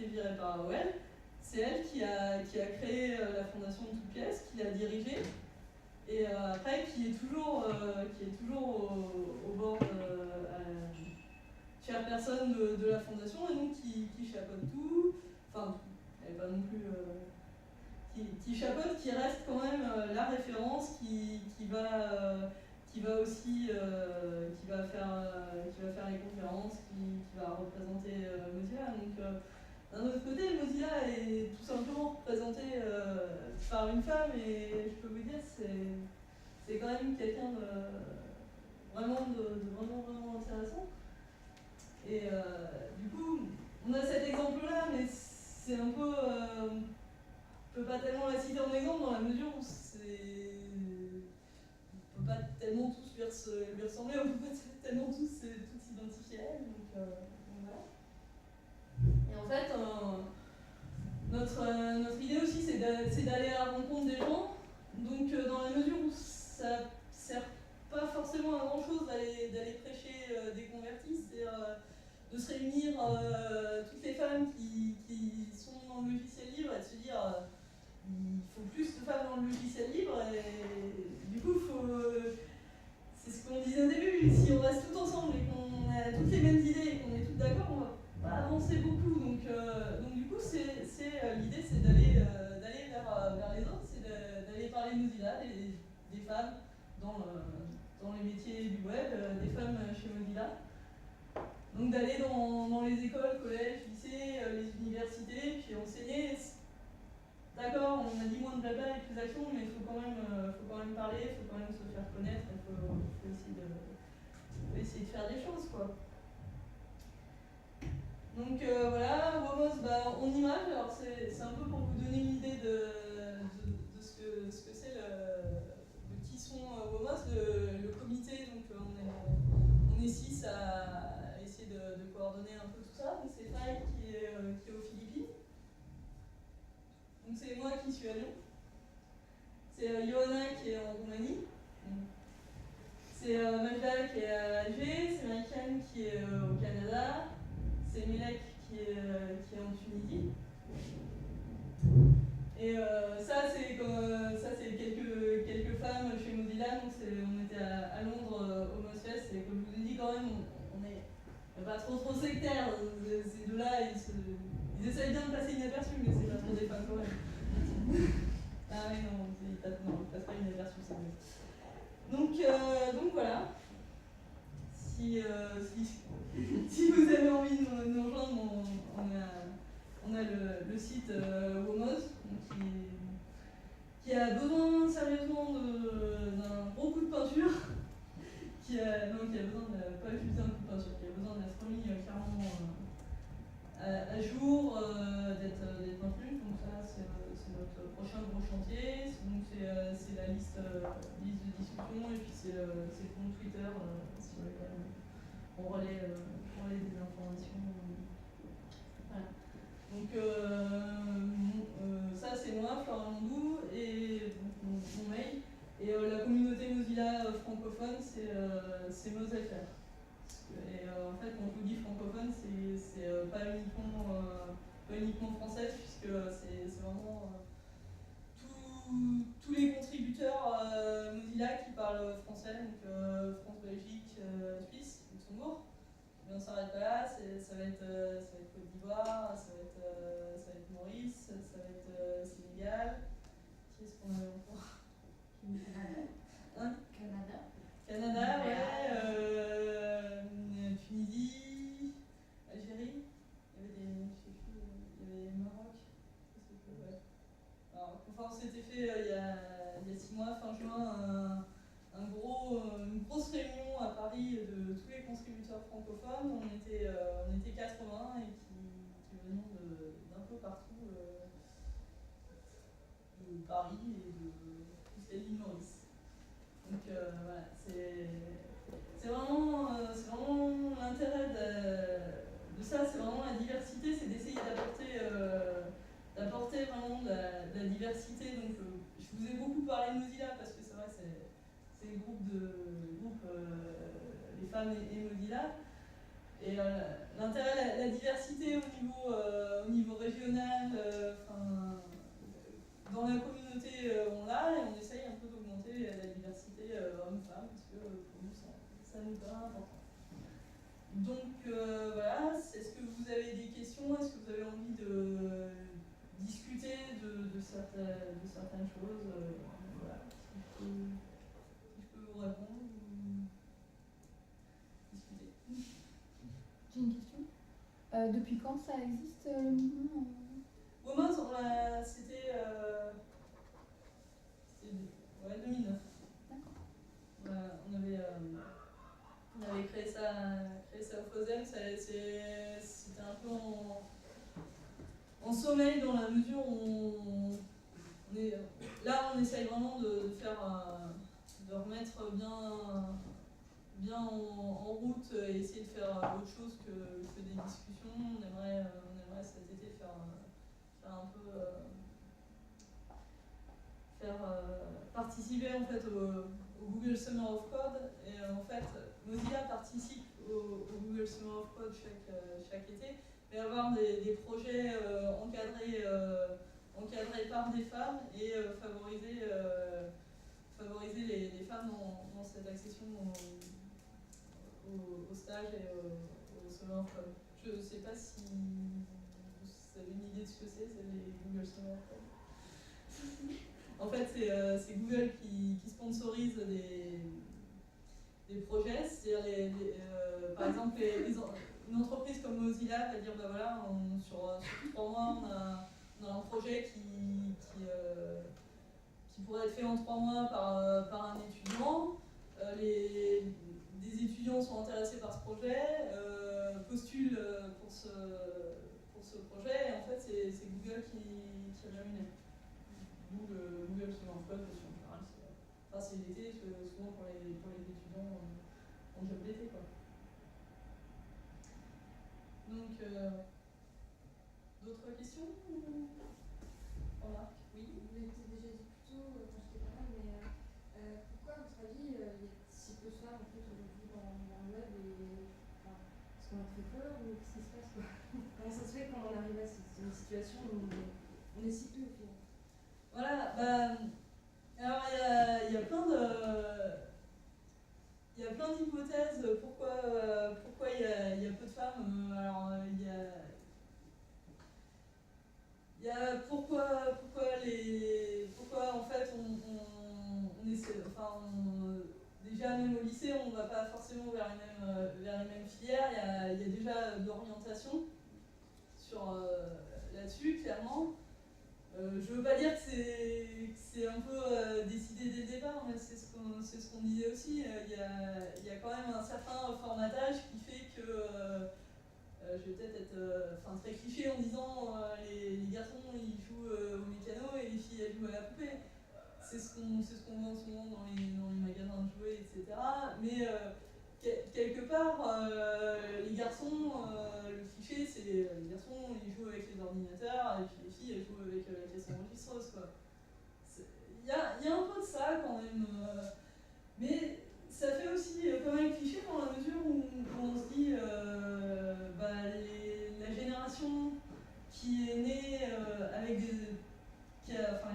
virée par AOL, c'est elle qui a créé la fondation de toutes pièces, qui l'a dirigée, et après qui est toujours au bord chairperson de la fondation, et donc qui chapeaute tout. Enfin, elle n'est pas non plus. Qui chapeaute, qui reste quand même la référence, qui va aussi qui va faire les conférences, qui va représenter Mozilla. Donc d'un autre côté, Mozilla est tout simplement représenté par une femme, et je peux vous dire c'est quand même quelqu'un de vraiment intéressant. Et du coup, on a cet exemple-là, mais c'est un peu on ne peut pas tellement la citer en exemple dans la mesure où on ne peut pas tellement tous lui ressembler, on ne peut pas tellement tous s'identifier à elle. Donc voilà. Et en fait, notre idée aussi, c'est d'aller à la rencontre des gens. Donc dans la mesure où ça ne sert pas forcément à grand chose d'aller prêcher des convertis, c'est-à-dire de se réunir toutes les femmes qui sont dans le logiciel libre et de se dire il faut plus de femmes dans le logiciel libre, et du coup c'est ce qu'on disait au début, si on reste tous ensemble et qu'on a toutes les mêmes idées et qu'on est tous d'accord, on va pas avancer beaucoup. Donc du coup l'idée c'est d'aller vers les autres, c'est d'aller parler de Mozilla, des femmes dans les métiers du web, des femmes chez Mozilla. Donc d'aller dans les écoles, collèges, lycées, les universités, puis enseigner. D'accord, on a dit moins de blabla et plus d'action, mais il faut quand même parler, il faut quand même se faire connaître, il faut essayer de faire des choses, quoi. Donc voilà, Womos en image, alors c'est un peu pour vous donner une idée de ce que c'est de qui sont Womos, le comité. Donc on est 6 à essayer de coordonner un peu tout ça. Donc c'est Faye qui est aux Philippines. Donc c'est moi qui suis à Lyon. C'est Johanna qui est en Roumanie. C'est Magda qui est à Alger. C'est Maïkan qui est au Canada. C'est Milek qui est en Tunisie. Et ça c'est quelques femmes chez Mozilla. Donc on était à Londres au MozFest, et comme je vous ai dit, quand même on n'est pas trop sectaire. Ces deux-là ils essayent bien de passer inaperçus, mais c'est pas trop des femmes quand même. Ah oui, non, ils passent pas inaperçus, c'est mieux. Donc voilà. Si vous avez envie de nous rejoindre, on a le site Womos, qui a besoin sérieusement d'un gros coup de peinture, qui a besoin pas juste d'un coup de peinture, qui a besoin d'être liste de discussion, et puis c'est le compte Twitter sur lequel on relaie des informations. Voilà. Donc ça c'est moi, Florian Mondou, et donc, mon mail. Et la communauté Mozilla francophone, c'est Mozfr. Et en fait, quand je vous dis francophone, c'est pas uniquement français, puisque c'est vraiment tous les contributeurs Mozilla qui parlent français, donc France, Belgique, Suisse, Luxembourg. Mais on s'arrête pas là, ça va être Côte d'Ivoire, ça va être Maurice, ça va être Sénégal. Qui est-ce qu'on avait encore? Hein? Canada, ouais. Tunisie, Algérie. Il y avait Maroc. Ouais. Alors, enfin, on s'était fait il y a 6 mois, fin juin, une grosse réunion à Paris de tous les contributeurs francophones. On était 80 et qui venions d'un peu partout, de Paris et de l'île Maurice. Donc voilà, c'est vraiment l'intérêt de ça, c'est vraiment la diversité, c'est d'essayer d'apporter vraiment de la diversité. Donc je vous ai beaucoup parlé de Mozilla parce que c'est vrai, c'est le groupe les femmes et Mozilla. Et l'intérêt, la diversité au niveau régional, dans la communauté, on l'a, et on essaye un peu d'augmenter la diversité homme-femme, parce que pour nous, ça nous paraît important. Donc voilà, est-ce que vous avez des questions? Est-ce que vous avez envie de discuter de certaines choses? Voilà, si je peux vous répondre ou discuter. J'ai une question. Depuis quand ça existe le mouvement Women's, c'était 2009. D'accord. On avait créé ça au FOSEM. C'était un peu en sommeil dans la mesure où on essaye vraiment de remettre bien en route et essayer de faire autre chose que des discussions. On aimerait cet été faire un peu participer en fait au Google Summer of Code, et en fait Mozilla participe au Google Summer of Code chaque été, mais avoir des projets encadrés par des femmes et favoriser les femmes dans cette accession au stage et au Summer of Code. Je ne sais pas si vous avez une idée de ce que c'est les Google Summer of Code. En fait, c'est Google qui sponsorise des projets. C'est-à-dire, par exemple, une entreprise comme Mozilla va dire, bah voilà, sur 3 mois, on a un projet qui pourrait être fait en 3 mois par un étudiant. Des étudiants sont intéressés par ce projet, postulent pour ce projet, et en fait, c'est Google qui rémunère. Google Summer of Code, en général, c'est l'été, souvent pour les étudiants en job d'été, quoi. Donc, d'autres questions? Remarques? Oui. Vous l'avez déjà dit plus tôt quand j'étais pas là, mais pourquoi, à votre avis, il y a si peu de femmes en fait, aujourd'hui dans le web, et est-ce qu'on a très peur ou qu'est-ce qui se passe, quoi? Comment ça se fait quand on arrive à une situation où on est si peu au final? Voilà, alors il y a plein d'hypothèses pourquoi il y a peu de femmes. Alors il y a pourquoi en fait on essaie, déjà même au lycée on ne va pas forcément vers les mêmes filières. Il y a déjà de l'orientation là-dessus, clairement. Je veux pas dire que c'est un peu décidé dès le départ, mais c'est ce qu'on disait aussi. Il y a quand même un certain formatage qui fait que je vais peut-être être très cliché en disant les garçons ils jouent au mécano et les filles elles jouent à la poupée. c'est ce qu'on voit en ce moment dans les magasins de jouets, etc. Mais quelque part, les garçons, le cliché, c'est les garçons, ils jouent avec les ordinateurs, et puis les filles, elles jouent avec les enregistreuses, quoi. Il y a un peu de ça, quand même. Mais ça fait aussi pas mal cliché dans la mesure où on se dit la génération qui est née avec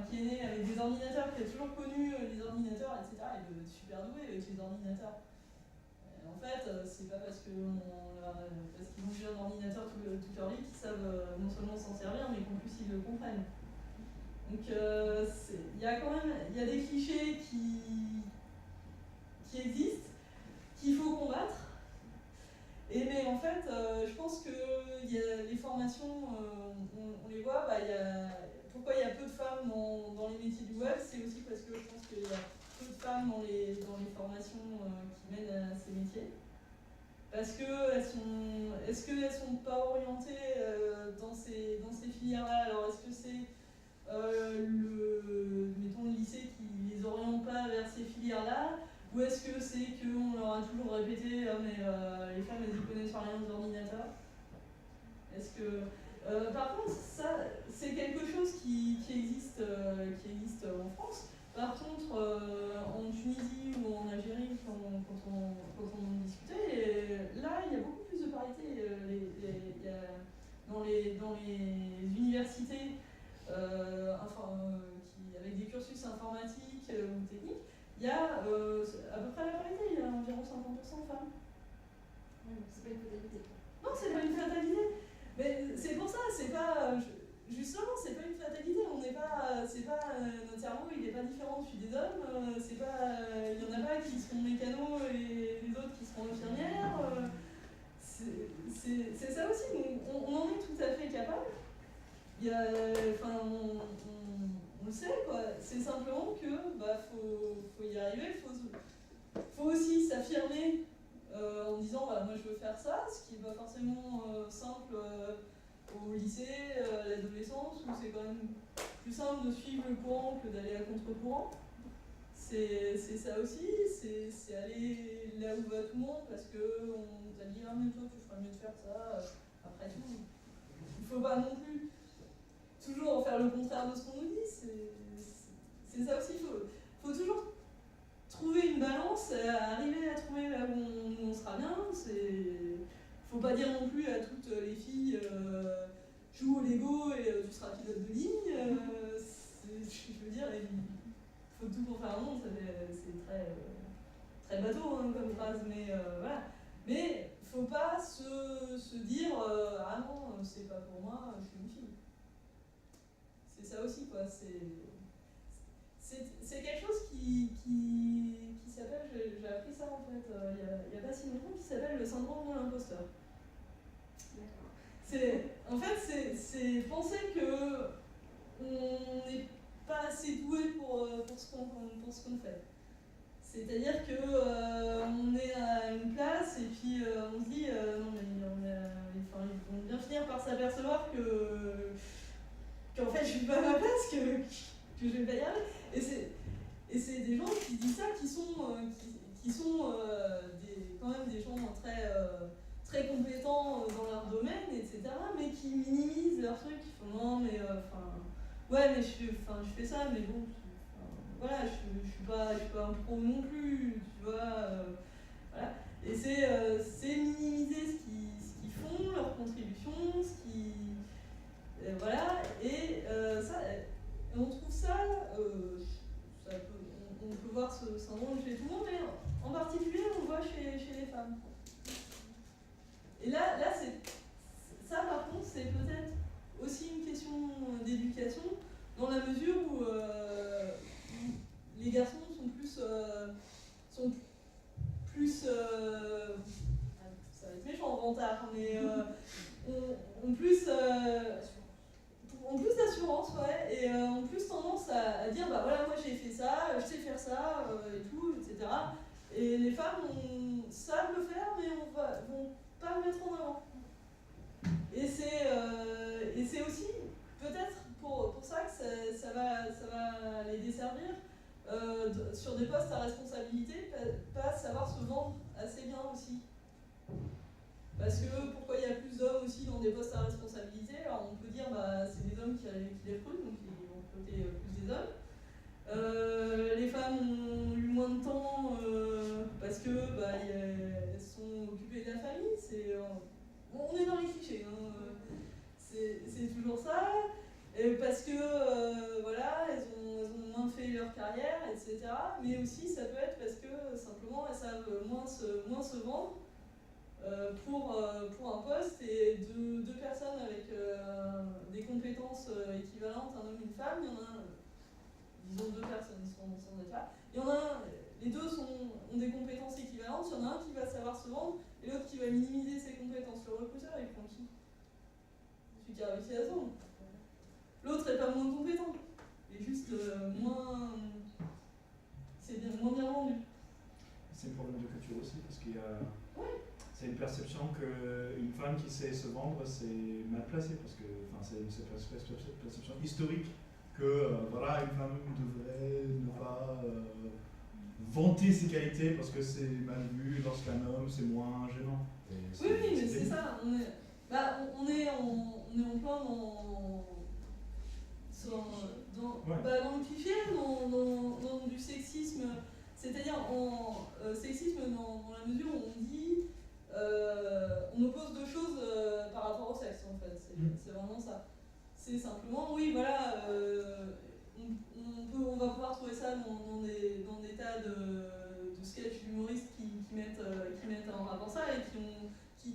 qui est née avec des ordinateurs, qui a toujours connu les ordinateurs, etc., et de super doué avec les ordinateurs. En fait, c'est pas parce qu'ils ont vu un ordinateur toute leur vie qu'ils savent non seulement s'en servir, mais qu'en plus ils le comprennent. Donc il y a quand même des clichés qui existent, qu'il faut combattre. Mais en fait, je pense que les formations, on les voit, pourquoi il y a peu de femmes dans les métiers du web, c'est aussi parce que je pense qu'il y a peu de femmes dans les formations qui mènent à ces métiers. Parce est-ce qu'elles sont pas orientées dans ces filières-là? Alors est-ce que c'est mettons le lycée qui les oriente pas vers ces filières-là? Ou est-ce que c'est qu'on leur a toujours répété mais les femmes elles y connaissent rien aux ordinateurs? Est-ce que par contre ça c'est quelque chose qui existe en France. Par contre en Tunisie ou en Algérie quand on discutait, là il y a beaucoup plus de parité. Dans les universités avec des cursus informatiques ou techniques, il y a à peu près la parité, il y a environ 50% de femmes. C'est pas une fatalité. Non, c'est pas une fatalité. Mais c'est pour ça, c'est pas. Justement, c'est pas une fatalité. On n'est pas. C'est pas. Notre cerveau, il n'est pas différent celui des hommes. C'est pas. Il y en a pas qui seront mécanos et les autres qui seront infirmières. C'est ça aussi. On en est tout à fait capable. On le sait, quoi. C'est simplement que faut y arriver, faut aussi s'affirmer en disant moi je veux faire ça, ce qui n'est pas forcément simple au lycée, à l'adolescence, où c'est quand même plus simple de suivre le courant que d'aller à contre-courant. C'est ça aussi, c'est aller là où va tout le monde parce qu'on t'a dit mais toi tu ferais mieux de faire ça. Après tout, il faut pas non plus toujours faire le contraire de ce qu'on nous dit, c'est ça aussi, il faut toujours trouver une balance, arriver à trouver là où on sera bien. Faut pas dire non plus à toutes les filles joue au Lego et tu seras pilote de ligne. Je veux dire, il faut tout pour faire un monde, c'est très, très bateau comme phrase, mais voilà. Mais faut pas se dire ah non, c'est pas pour moi, je suis une fille. C'est ça aussi, quoi. C'est quelque chose qui s'appelle, j'ai appris ça en fait il y a pas si longtemps, qui s'appelle le syndrome de l'imposteur. En fait, c'est penser que on n'est pas assez doué pour ce qu'on fait. C'est-à-dire que on est à une place et puis on se dit non mais ils vont bien finir par s'apercevoir qu'en fait je suis pas à ma place, que je vais pas y arriver. Et c'est des gens qui disent ça, qui sont quand même des gens très, très compétents dans leur domaine, etc., mais qui minimisent leur truc, qui font non mais ouais mais je fais ça, mais bon, voilà, je suis pas un pro non plus, tu vois, voilà. Et c'est minimiser ce qu'ils font, leur contribution, voilà, et ça, on trouve ça, on peut voir ce syndrome chez tout le monde, mais en particulier on le voit chez les femmes. Et là ça par contre c'est peut-être aussi une question d'éducation, dans la mesure où les garçons sont plus ça va être méchant, vantard, mais ont plus d'assurance, ouais, et ont plus tendance à dire bah voilà, moi j'ai fait ça, je sais faire ça, et tout, etc. Et les femmes savent le faire, mais vont pas le mettre en avant. Et c'est aussi peut-être pour ça que ça va les desservir, Parce que pourquoi il y a plus d'hommes aussi dans des postes à responsabilité? Alors on peut dire bah c'est des hommes qui les recrutent, donc ils vont recruter plus des hommes. Les femmes ont eu moins de temps parce que bah, elles sont occupées de la famille. On est dans les clichés, hein, c'est toujours ça. Et parce que voilà, elles ont moins fait leur carrière, etc. Mais aussi ça peut être parce que simplement elles savent moins se vendre pour un poste, et deux personnes avec des compétences équivalentes, un homme et une femme, il y en a disons deux personnes sans être là. Il y en a un, les deux ont des compétences équivalentes, il y en a un qui va savoir se vendre et l'autre qui va minimiser ses compétences. Le recruteur, il prend qui? Celui qui a réussi à se vendre. L'autre n'est pas moins compétent, il est juste moins. C'est moins bien vendu. C'est un problème de culture aussi, parce qu'il y a. Oui. C'est une perception qu'une femme qui sait se vendre, c'est mal placé, parce que c'est une perception historique que voilà, une femme devrait ne pas vanter ses qualités parce que c'est mal vu, lorsqu'un homme c'est moins gênant. Oui, mais c'est ça. On est en plein dans le cliché, dans du sexisme. C'est-à-dire sexisme dans la mesure où on dit on oppose deux choses par rapport au sexe en fait. C'est vraiment ça. C'est simplement, oui, voilà, on va pouvoir trouver ça dans des tas de sketchs humoristes qui mettent en avant ça et qui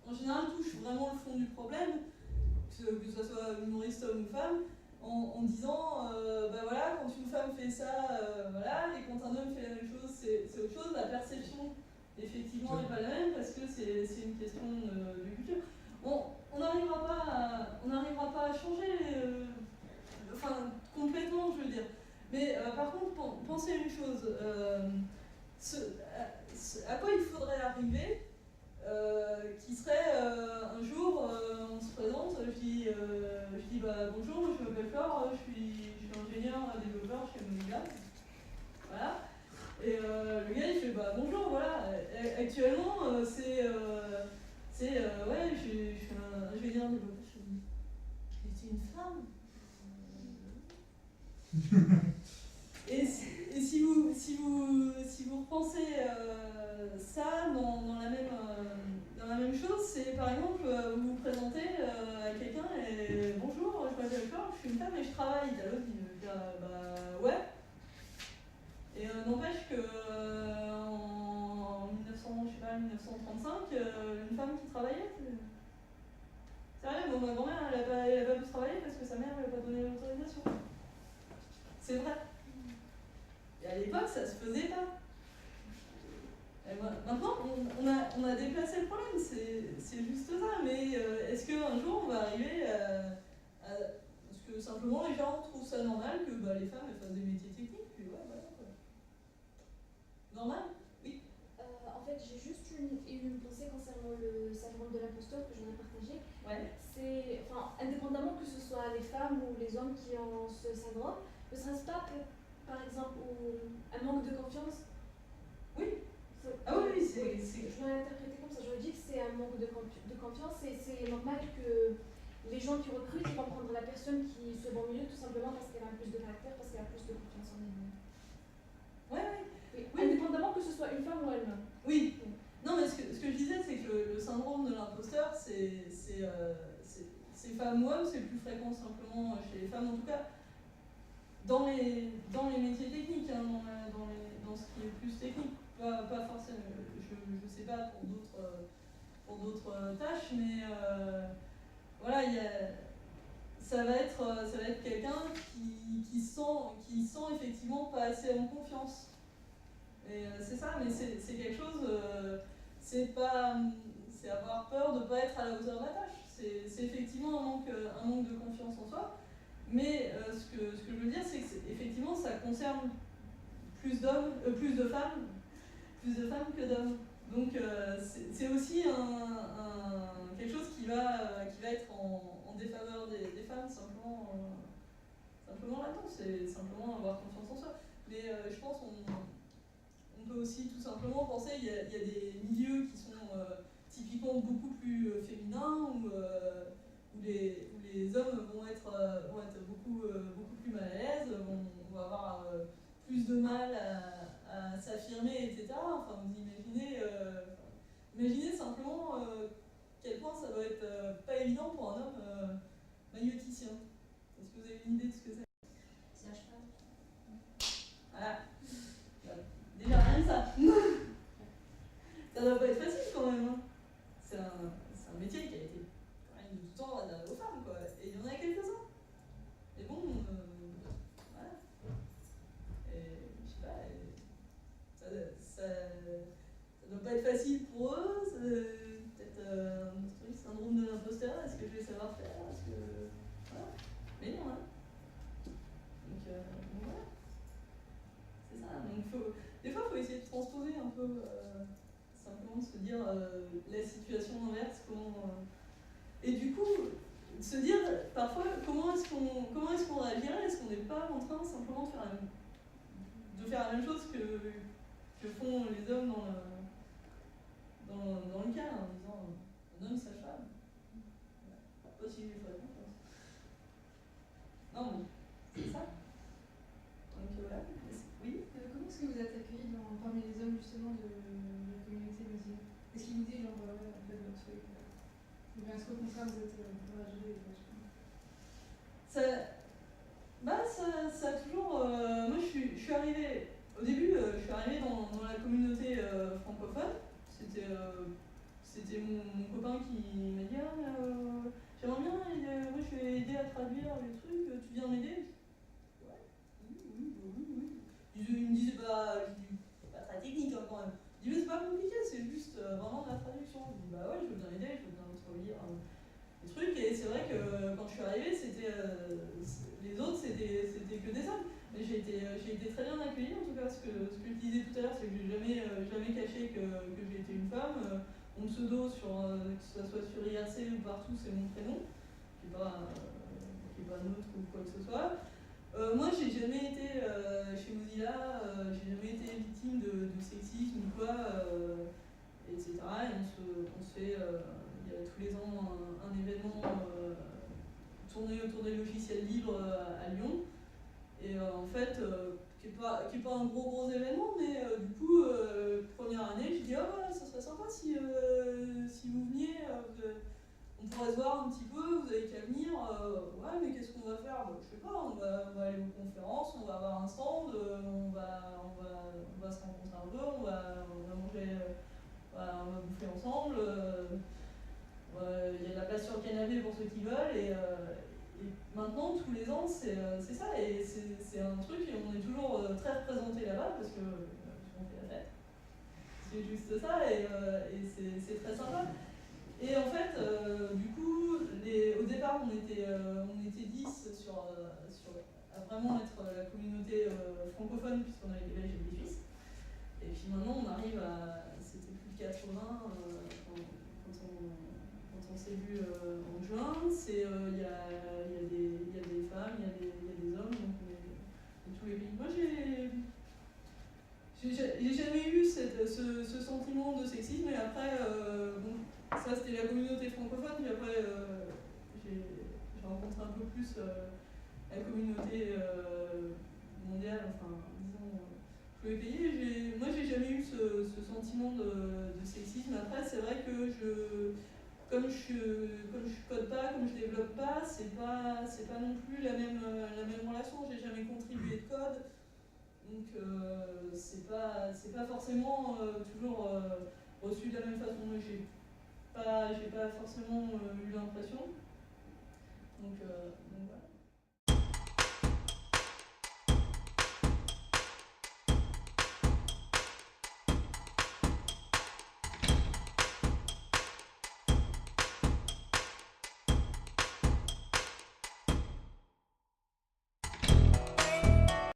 en général touchent vraiment le fond du problème, que ce soit humoriste homme ou femme, en disant, bah voilà, quand une femme fait ça, voilà, et quand un homme fait la même chose, c'est autre chose. La perception, effectivement, n'est pas la même parce que c'est une question de culture. On n'arrivera pas à changer, complètement, je veux dire. Mais par contre, pensez à une chose. À quoi il faudrait arriver qui serait un jour, on se présente, je dis bah, bonjour, je m'appelle Flore, je suis ingénieur développeur chez Moniga. Voilà. Et le gars il fait bah bonjour, voilà. Actuellement, ouais, je suis un ingénieur développeur. C'est une femme. Et si vous repensez ça dans la même chose, c'est par exemple vous vous présentez à quelqu'un et bonjour, je m'appelle Flore, je suis une femme et je travaille. L'autre il me dit bah ouais. Et n'empêche que en 1935, une femme qui travaillait, sérieux, ma grand-mère elle a pas pu travailler parce que sa mère lui a pas donné l'autorisation. C'est vrai. Et à l'époque, ça se faisait pas. Et maintenant, on a déplacé le problème, c'est juste ça. Mais est-ce qu'un jour, on va arriver Parce que simplement, les gens trouvent ça normal que les femmes elles fassent des métiers techniques, puis ouais, voilà. Normal? Oui. En fait, j'ai juste une pensée concernant le syndrome de l'imposteur que j'en ai partagé. Ouais. C'est, indépendamment que ce soit les femmes ou les hommes qui ont ce syndrome, ne serait-ce pas par exemple un manque de confiance? Oui. Ah oui, c'est. Je l'ai interprété comme ça. Je me dis que c'est un manque de confiance et c'est normal que les gens qui recrutent ils vont prendre la personne qui se vend mieux tout simplement parce qu'elle a plus de caractère, parce qu'elle a plus de confiance en elle-même. Oui. Indépendamment que ce soit une femme ou elle-même. Oui. Non, mais ce que je disais, c'est que le syndrome de l'imposteur, c'est femmes ou hommes, c'est plus fréquent simplement chez les femmes, en tout cas dans les métiers techniques, hein, dans ce qui est plus technique, pas forcément, je sais pas pour d'autres tâches, mais voilà, ça va être quelqu'un qui sent effectivement pas assez en confiance. Et c'est ça, mais c'est quelque chose, c'est avoir peur de ne pas être à la hauteur de la tâche. C'est effectivement un manque de confiance en soi. Mais ce que je veux dire, c'est que effectivement, ça concerne plus de femmes que d'hommes. Donc c'est aussi quelque chose qui va être en défaveur des femmes, simplement là-dedans. C'est simplement avoir confiance en soi. Mais je pense on peut aussi tout simplement penser, il y a des milieux qui sont typiquement physiquement beaucoup plus féminins, où les hommes vont être beaucoup plus mal à l'aise, vont avoir plus de mal à s'affirmer, etc. Enfin, vous imaginez simplement quel point ça doit être pas évident pour un homme magnéticien. Est-ce que vous avez une idée de ce que c'est? C'est un cheval. Voilà. Déjà rien que ça. Ça doit pas être facile quand même. Hein. C'est un métier qui a été quand même de tout temps réservé aux femmes, quoi. Et il y en a quelques-uns. Mais bon, voilà. Et je sais pas, ça doit pas être facile pour eux. Peut-être un syndrome de l'imposteur. Est-ce que je vais savoir faire? Est-ce que. Voilà. Mais non, hein. Donc voilà. C'est ça. Donc des fois, il faut essayer de transposer un peu. Simplement se dire la situation inverse, et du coup se dire parfois comment est-ce qu'on réagirait, est-ce qu'on n'est pas en train simplement de faire la même chose que font les hommes dans le cas, en disant un homme sage-femme. Pas si il faut répondre. Non mais c'est ça. Donc voilà. Oui. Comment est-ce que vous êtes accueillis parmi les hommes justement de la communauté musulmane? Est-ce qu'ils vous disent genre voilà, en fait votre truc ou bien est-ce qu'au contraire vous êtes encouragés? Ça a toujours. Moi je suis arrivée. Au début, je suis arrivée dans la communauté francophone. C'était mon copain qui m'a dit j'aimerais bien, moi je vais aider à traduire les trucs, tu viens m'aider? Ouais, oui. Il me disait pas très technique hein, quand même. Il me dit mais c'est pas compliqué, c'est juste vraiment de la traduction. Je dis bah ouais, je veux bien aider, je veux bien traduire les trucs. Et c'est vrai que quand je suis arrivée, les autres c'était que des hommes. Mais j'ai été très bien accueillie en tout cas. Ce que je disais tout à l'heure, c'est que j'ai jamais caché que j'étais une femme. Mon pseudo, que ce soit sur IRC ou partout, c'est mon prénom, qui n'est pas neutre ou quoi que ce soit. Moi, j'ai jamais été chez Mozilla, j'ai jamais été victime de sexisme ou quoi, etc. Et on se fait, il y a tous les ans un événement tourné autour des logiciels libres à Lyon. Et en fait, qui est pas un gros événement, mais du coup, première année, je dis ouais, ça serait sympa si vous veniez, on pourrait se voir un petit peu, vous avez qu'à venir. Ouais, mais qu'est-ce qu'on va faire? Je sais pas, on va aller aux conférences, on va avoir un stand, on va se rencontrer un peu, on va manger, on va bouffer ensemble. Il y a de la place sur le canapé pour ceux qui veulent. Et maintenant, tous les ans, c'est ça. Et c'est un truc, et on est toujours très représentés là-bas parce qu'on fait la fête. C'est juste ça, et c'est très sympa. Et en fait, du coup, au départ, on était 10 à vraiment être la communauté francophone, puisqu'on avait des Belges et des Suisses. Et puis maintenant, on arrive c'était plus de 80 quand on s'est vu en juin. Il y a des femmes, il y a des hommes, donc on est de tous les pays. Moi, j'ai jamais eu ce sentiment de sexisme, et après, ça c'était la communauté francophone, puis après j'ai rencontré un peu plus la communauté mondiale, enfin disons tous les pays. Moi j'ai jamais eu ce sentiment de sexisme. Après c'est vrai que comme je code pas, comme je développe pas, c'est pas non plus la même relation. J'ai jamais contribué de code. Donc c'est pas forcément toujours reçu de la même façon. Moi j'ai pas forcément eu l'impression. Donc voilà.